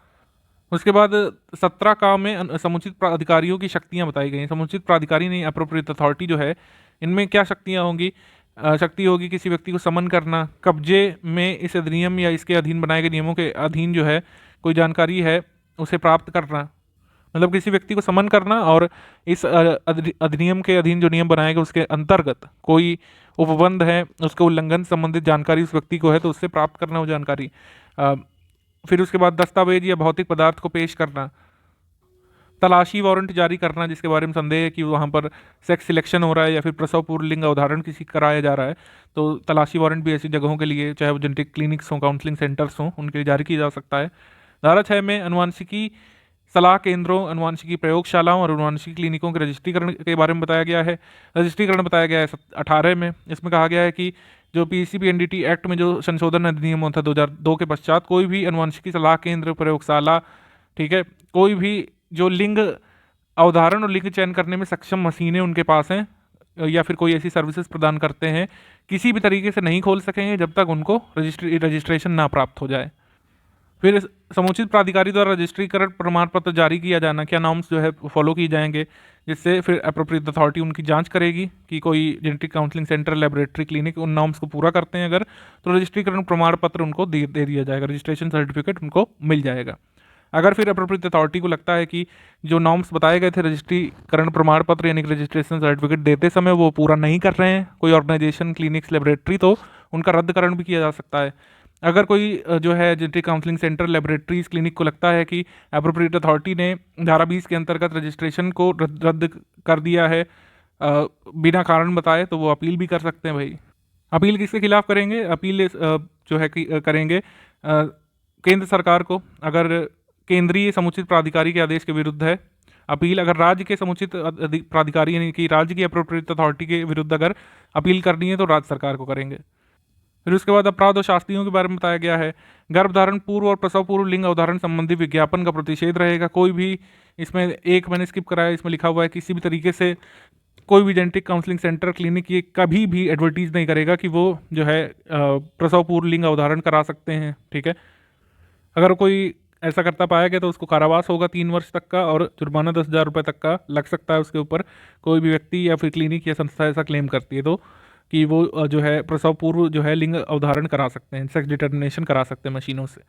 उसके बाद 17 का में समुचित प्राधिकारियों की शक्तियां बताई गई। समुचित प्राधिकारी नहीं, एप्रोप्रिएट अथॉरिटी जो है, इनमें क्या शक्तियां होंगी? शक्ति होगी किसी व्यक्ति को समन करना, कब्जे में इस अधिनियम या इसके अधीन बनाए गए नियमों के अधीन जो है कोई जानकारी है उसे प्राप्त करना, मतलब किसी व्यक्ति को समन करना, और इस अधिनियम के अधीन जो नियम बनाए गए उसके अंतर्गत कोई उपबंध है उसके उल्लंघन संबंधित जानकारी उस व्यक्ति को है तो उससे प्राप्त करना वो जानकारी। फिर उसके बाद दस्तावेज या भौतिक पदार्थ को पेश करना, तलाशी वारंट जारी करना जिसके बारे में संदेह है कि वहाँ पर सेक्स सिलेक्शन हो रहा है या फिर प्रसव पूर्व लिंग अवधारण किसी कराया जा रहा है, तो तलाशी वारंट भी ऐसी जगहों के लिए, चाहे वो जेनेटिक क्लिनिक्स हों, काउंसलिंग सेंटर्स हों, उनके लिए जारी किया जा सकता है। धारा 6 में अनुवांशिकी सलाह केंद्रों, अनुवांशिकी प्रयोगशालाओं और अनुवांशिकी क्लिनिकों के रजिस्ट्रीकरण के बारे में बताया गया है। रजिस्ट्रीकरण बताया गया है 18 में। इसमें कहा गया है कि जो पीसीपीएनडीटी एक्ट में जो संशोधन अधिनियम हुआ था 2002 के पश्चात, कोई भी अनुवांशिकी सलाह केंद्र, प्रयोगशाला, ठीक है, कोई भी जो लिंग अवधारण और लिंग चयन करने में सक्षम मशीनें उनके पास हैं या फिर कोई ऐसी सर्विसेज प्रदान करते हैं, किसी भी तरीके से नहीं खोल सकेंगे जब तक उनको रजिस्ट्रेशन ना प्राप्त हो जाए। फिर समुचित प्राधिकारी द्वारा रजिस्ट्रीकरण प्रमाण पत्र जारी किया जाना, क्या नॉर्म्स जो है फॉलो किए जाएंगे, जिससे फिर अप्रोप्रिएट अथॉरिटी उनकी जांच करेगी कि कोई genetic counselling centre, laboratory, clinic उन नॉर्म्स को पूरा करते हैं अगर, तो रजिस्ट्रीकरण प्रमाण पत्र उनको दे दिया जाएगा, रजिस्ट्रेशन सर्टिफिकेट उनको मिल जाएगा। अगर फिर अप्रोप्रिएट अथॉरिटी को लगता है कि जो नॉर्म्स बताए गए थे रजिस्ट्रीकरण प्रमाण पत्र यानी कि रजिस्ट्रेशन सर्टिफिकेट देते समय वो पूरा नहीं कर रहे हैं कोई ऑर्गेनाइजेशन, क्लिनिक्स, लेबोरेटरी, तो उनका रद्दकरण भी किया जा सकता है। अगर कोई जो है genetic counselling centre, laboratories, clinic को लगता है कि अप्रोप्रिएट अथॉरिटी ने धारा 20 के अंतर्गत रजिस्ट्रेशन को रद्द कर दिया है बिना कारण बताए, तो वो अपील भी कर सकते हैं भाई। अपील किसके खिलाफ करेंगे? अपील जो है करेंगे केंद्र सरकार को, अगर केंद्रीय समुचित प्राधिकारी के आदेश के विरुद्ध है अपील। अगर राज्य के समुचित प्राधिकारी यानी कि राज्य की अप्रोप्रिएट अथॉरिटी के विरुद्ध अगर अपील करनी है तो राज्य सरकार को करेंगे। फिर उसके बाद अपराध और शास्तियों के बारे में बताया गया है। गर्भधारण पूर्व और प्रसव पूर्व लिंग अवधारण संबंधी विज्ञापन का प्रतिषेध रहेगा। कोई भी इसमें एक मैंने स्किप कराया, इसमें लिखा हुआ है किसी भी तरीके से कोई भी जेनेटिक काउंसलिंग सेंटर, क्लिनिक ये कभी भी एडवर्टीज नहीं करेगा कि वो जो है प्रसव पूर्व लिंग अवधारण करा सकते हैं। ठीक है, अगर कोई ऐसा करता पाया गया तो उसको कारावास होगा 3 वर्ष तक का और जुर्माना 10,000 रुपये तक का लग सकता है उसके ऊपर। कोई भी व्यक्ति या फिर क्लिनिक या संस्था ऐसा क्लेम करती है तो कि वो जो है प्रसव पूर्व जो है लिंग अवधारण करा सकते हैं, सेक्स डिटर्मिनेशन करा सकते हैं मशीनों से।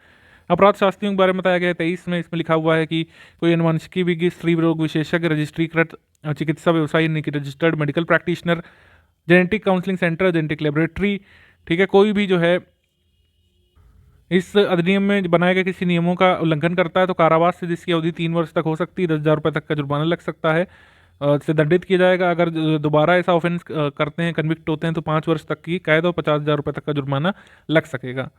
अपराध शास्त्रियों के बारे में बताया गया है 23 में, इसमें लिखा हुआ है कि कोई अनुवांशिकी विज्ञ, स्त्री रोग विशेषज्ञ, रजिस्ट्रीकृत चिकित्सा व्यवसायी यानी कि registered medical practitioner, genetic counselling centre, genetic laboratory, ठीक है, कोई भी जो है इस अधिनियम में बनाए गए किसी नियमों का उल्लंघन करता है तो कारावास से जिसकी अवधि 3 वर्ष तक हो सकती है, 10,000 रुपये तक का जुर्माना लग सकता है, से दंडित किया जाएगा। अगर दोबारा ऐसा ऑफेंस करते हैं, कन्विक्ट होते हैं तो 5 वर्ष तक की कैद और 50,000 रुपये तक का जुर्माना लग सकेगा।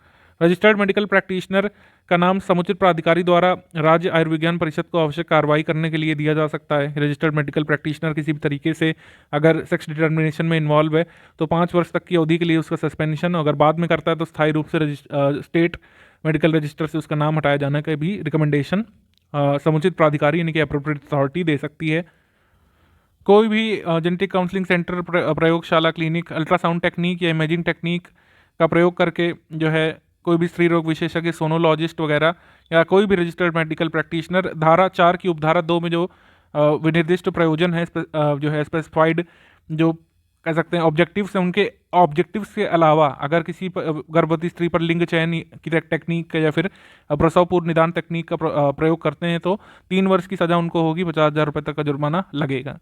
रजिस्टर्ड मेडिकल प्रैक्टिशनर का नाम समुचित प्राधिकारी द्वारा राज्य आयुर्विज्ञान परिषद को आवश्यक कार्रवाई करने के लिए दिया जा सकता है। रजिस्टर्ड मेडिकल प्रैक्टिशनर किसी भी तरीके से अगर सेक्स डिटर्मिनेशन में इन्वॉल्व है तो 5 वर्ष तक की अवधि के लिए उसका सस्पेंशन, अगर बाद में करता है तो स्थायी रूप से स्टेट मेडिकल रजिस्टर से उसका नाम हटाया जाने का भी रिकमेंडेशन समुचित प्राधिकारी यानी कि एप्रोप्रिएट अथॉरिटी दे सकती है। कोई भी जेनेटिक काउंसलिंग सेंटर, प्रयोगशाला, क्लिनिक अल्ट्रासाउंड टेक्निक या इमेजिंग टेक्निक का प्रयोग करके जो है कोई भी स्त्री रोग विशेषज्ञ, सोनोलॉजिस्ट वगैरह या कोई भी रजिस्टर्ड मेडिकल प्रैक्टिशनर धारा 4 की उपधारा 2 में जो विनिर्दिष्ट प्रयोजन है जो है स्पेसिफाइड, जो कह सकते हैं ऑब्जेक्टिव्स हैं, उनके ऑब्जेक्टिव्स के अलावा अगर किसी गर्भवती स्त्री पर लिंग चयन की टेक्निक या फिर प्रसव पूर्व निदान तकनीक का प्रयोग करते हैं तो 3 वर्ष की सजा उनको होगी, 50,000 रुपये तक का जुर्माना लगेगा।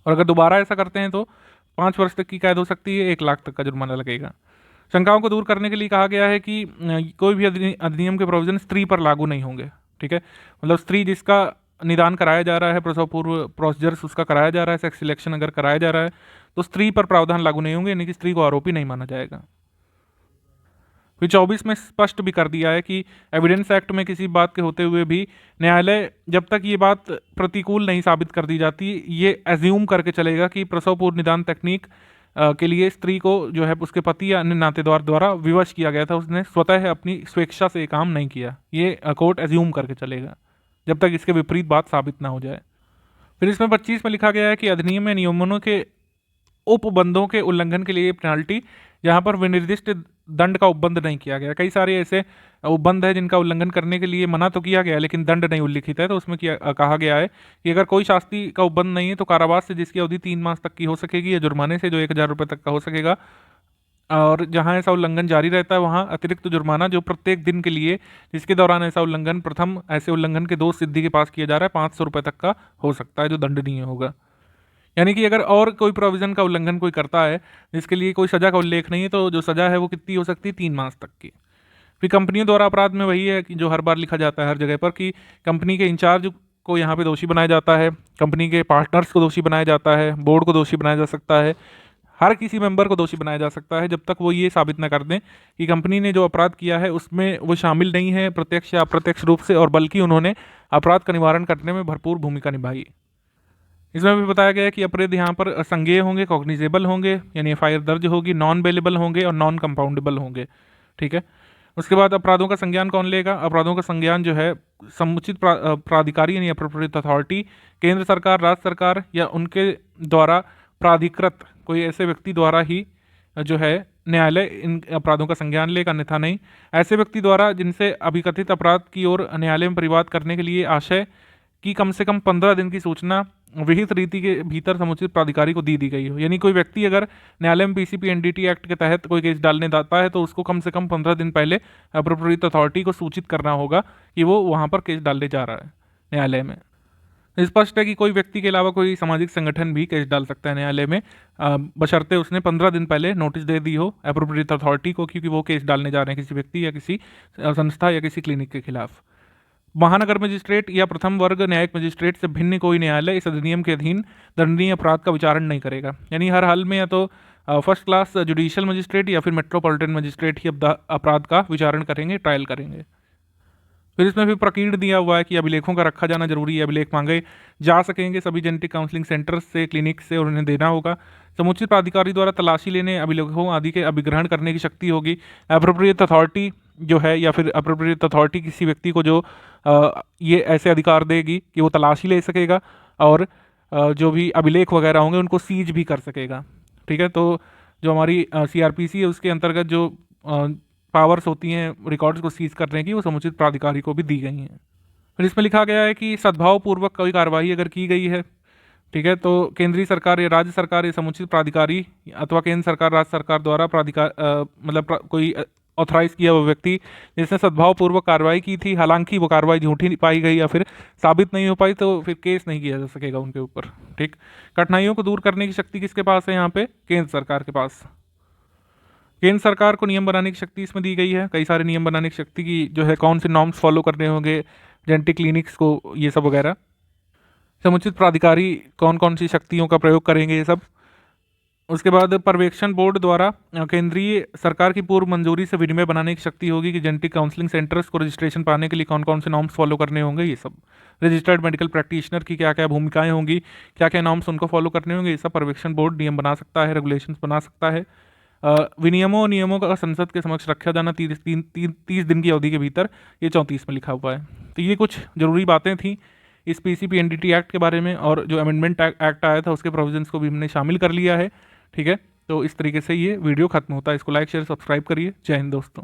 और अगर दोबारा ऐसा करते हैं तो 5 वर्ष तक की कैद हो सकती है, 1 लाख तक का जुर्माना लगेगा। शंकाओं को दूर करने के लिए कहा गया है कि कोई भी अधिनियम के प्रोविजन स्त्री पर लागू नहीं होंगे। ठीक है, मतलब स्त्री जिसका निदान कराया जा रहा है, प्रसव पूर्व प्रोसीजर्स उसका कराया जा रहा है, सेक्स सिलेक्शन अगर कराया जा रहा है तो स्त्री पर प्रावधान लागू नहीं होंगे, यानी कि स्त्री को आरोपी नहीं माना जाएगा। फिर 24 में स्पष्ट भी कर दिया है कि एविडेंस एक्ट में किसी बात के होते हुए भी न्यायालय जब तक ये बात प्रतिकूल नहीं साबित कर दी जाती, ये एज्यूम करके चलेगा कि प्रसव पूर्व निदान तकनीक के लिए स्त्री को जो है उसके पति या अन्य नातेदार द्वारा विवश किया गया था, उसने स्वतः अपनी स्वेच्छा से ये काम नहीं किया। ये कोर्ट एज्यूम करके चलेगा जब तक इसके विपरीत बात साबित ना हो जाए। फिर इसमें 25 में लिखा गया है कि अधिनियम में नियमों के उपबंधों के उल्लंघन के लिए पेनाल्टी, जहां पर विनिर्दिष्ट दंड का उपबंध नहीं किया गया। कई सारे ऐसे उपबंध है जिनका उल्लंघन करने के लिए मना तो किया गया है लेकिन दंड नहीं उल्लिखित है, तो उसमें कहा गया है कि अगर कोई शास्ति का उपबंध नहीं है तो कारावास से जिसकी अवधि 3 मास तक की हो सकेगी या जुर्माने से जो 1,000 रुपये तक का हो सकेगा, और जहां ऐसा उल्लंघन जारी रहता है वहां अतिरिक्त जुर्माना जो प्रत्येक दिन के लिए जिसके दौरान ऐसा उल्लंघन, प्रथम ऐसे उल्लंघन के दोष सिद्धि के पास किया जा रहा है, 500 रुपये तक का हो सकता है जो दंडनीय होगा। यानी कि अगर और कोई प्रोविजन का उल्लंघन कोई करता है जिसके लिए कोई सजा का उल्लेख नहीं है तो जो सजा है वो कितनी हो सकती है, 3 मास तक की। फिर कंपनियों द्वारा अपराध में वही है कि जो हर बार लिखा जाता है हर जगह पर कि कंपनी के इंचार्ज को यहाँ पे दोषी बनाया जाता है, कंपनी के पार्टनर्स को दोषी बनाया जाता है, बोर्ड को दोषी बनाया जा सकता है, हर किसी मेंबर को दोषी बनाया जा सकता है जब तक वो ये साबित न कर दें कि कंपनी ने जो अपराध किया है उसमें वो शामिल नहीं है प्रत्यक्ष या अप्रत्यक्ष रूप से, और बल्कि उन्होंने अपराध का निवारण करने में भरपूर भूमिका निभाई। इसमें भी बताया गया है कि अपराध यहाँ पर संज्ञेय होंगे, कॉग्निजेबल होंगे यानी एफआईआर दर्ज होगी, नॉन बेलेबल होंगे और नॉन कंपाउंडेबल होंगे। ठीक है, उसके बाद अपराधों का संज्ञान कौन लेगा? अपराधों का संज्ञान जो है समुचित प्राधिकारी यानी एप्रोप्रिएट अथॉरिटी, केंद्र सरकार, राज्य सरकार या उनके द्वारा प्राधिकृत कोई ऐसे व्यक्ति द्वारा ही जो है न्यायालय इन अपराधों का संज्ञान लेगा, अन्यथा नहीं। ऐसे व्यक्ति द्वारा जिनसे अभिकथित अपराध की ओर न्यायालय में परिवाद करने के लिए आशय की कम से कम 15 दिन की सूचना विहित रीति के भीतर समुचित प्राधिकारी को दी गई हो। यानी कोई व्यक्ति अगर न्यायालय में पीसीपी एनडीटी एक्ट के तहत कोई केस डालने जाता है तो उसको कम से कम 15 दिन पहले अप्रोप्रिएट अथॉरिटी को सूचित करना होगा कि वो वहाँ पर केस डालने जा रहा है न्यायालय में। स्पष्ट है कि कोई व्यक्ति के अलावा कोई सामाजिक संगठन भी केस डाल सकता है न्यायालय में, बशर्ते उसने 15 दिन पहले नोटिस दे दी हो एप्रोप्रिएट अथॉरिटी को, क्योंकि वो केस डालने जा रहे हैं किसी व्यक्ति या किसी संस्था या किसी क्लिनिक के खिलाफ। महानगर मजिस्ट्रेट या प्रथम वर्ग न्यायिक मजिस्ट्रेट से भिन्न कोई न्यायालय इस अधिनियम के अधीन दंडनीय अपराध का विचारण नहीं करेगा। यानी हर हाल में या तो फर्स्ट क्लास जुडिशियल मजिस्ट्रेट या फिर मेट्रोपॉलिटन मजिस्ट्रेट ही अपराध का विचारण करेंगे, ट्रायल करेंगे। फिर इसमें भी प्रकीर्ण दिया हुआ है कि अभिलेखों का रखा जाना जरूरी है, अभिलेख मांगे जा सकेंगे सभी जेनेटिक काउंसलिंग सेंटर्स से, क्लिनिक से, और उन्हें देना होगा। समुचित प्राधिकारी द्वारा तलाशी लेने, अभिलेखों आदि के अभिग्रहण करने की शक्ति होगी। एप्रोप्रिएट अथॉरिटी जो है या फिर एप्रोप्रिएट अथॉरिटी किसी व्यक्ति को जो ये ऐसे अधिकार देगी कि वो तलाशी ले सकेगा और जो भी अभिलेख वगैरह होंगे उनको सीज भी कर सकेगा। ठीक है, तो जो हमारी सीआरपीसी है उसके अंतर्गत जो पावर्स होती हैं रिकॉर्ड्स को सीज करने की, वो समुचित प्राधिकारी को भी दी गई हैं। फिर इसमें लिखा गया है कि सद्भावपूर्वक कोई कार्रवाई अगर की गई है, ठीक है, तो केंद्रीय सरकार या राज्य सरकार या समुचित प्राधिकारी अथवा केंद्र सरकार राज्य सरकार द्वारा कोई ऑथराइज किया हुआ व्यक्ति जिसने सद्भावपूर्वक कार्रवाई की थी, हालांकि वो कार्रवाई झूठी पाई गई या फिर साबित नहीं हो पाई, तो फिर केस नहीं किया जा सकेगा उनके ऊपर। ठीक, कठिनाइयों को दूर करने की शक्ति किसके पास है यहाँ पे? केंद्र सरकार के पास। केंद्र सरकार को नियम बनाने की शक्ति इसमें दी गई है, कई सारे नियम बनाने की शक्ति की जो है, कौन से नॉर्म्स फॉलो करने होंगे जेनेटिक क्लिनिक्स को, ये सब वगैरह। समुचित प्राधिकारी कौन कौन सी शक्तियों का प्रयोग करेंगे, ये सब। उसके बाद पर्यवेक्षण बोर्ड द्वारा केंद्रीय सरकार की पूर्व मंजूरी से विनिमय बनाने की शक्ति होगी कि जेनेटिक काउंसलिंग सेंटर्स को रजिस्ट्रेशन पाने के लिए कौन कौन से नॉर्म्स फॉलो करने होंगे, ये सब। रजिस्टर्ड मेडिकल प्रैक्टिशनर की क्या क्या भूमिकाएं होंगी, क्या क्या नॉर्म्स उनको फॉलो करने होंगे, ये सब पर्यवेक्षण बोर्ड नियम बना सकता है, रेगुलेशंस बना सकता है। विनियमों और नियमों का संसद के समक्ष रखा जाना 30 दिन की अवधि के भीतर, ये 34 में लिखा हुआ है। तो ये कुछ जरूरी बातें थी इस पीसीपी एनडीटी एक्ट के बारे में, और जो अमेंडमेंट एक्ट आया था उसके प्रोविजंस को भी हमने शामिल कर लिया है। ठीक है, तो इस तरीके से ये वीडियो खत्म होता है। इसको लाइक शेयर सब्सक्राइब करिए। जय हिंद दोस्तों।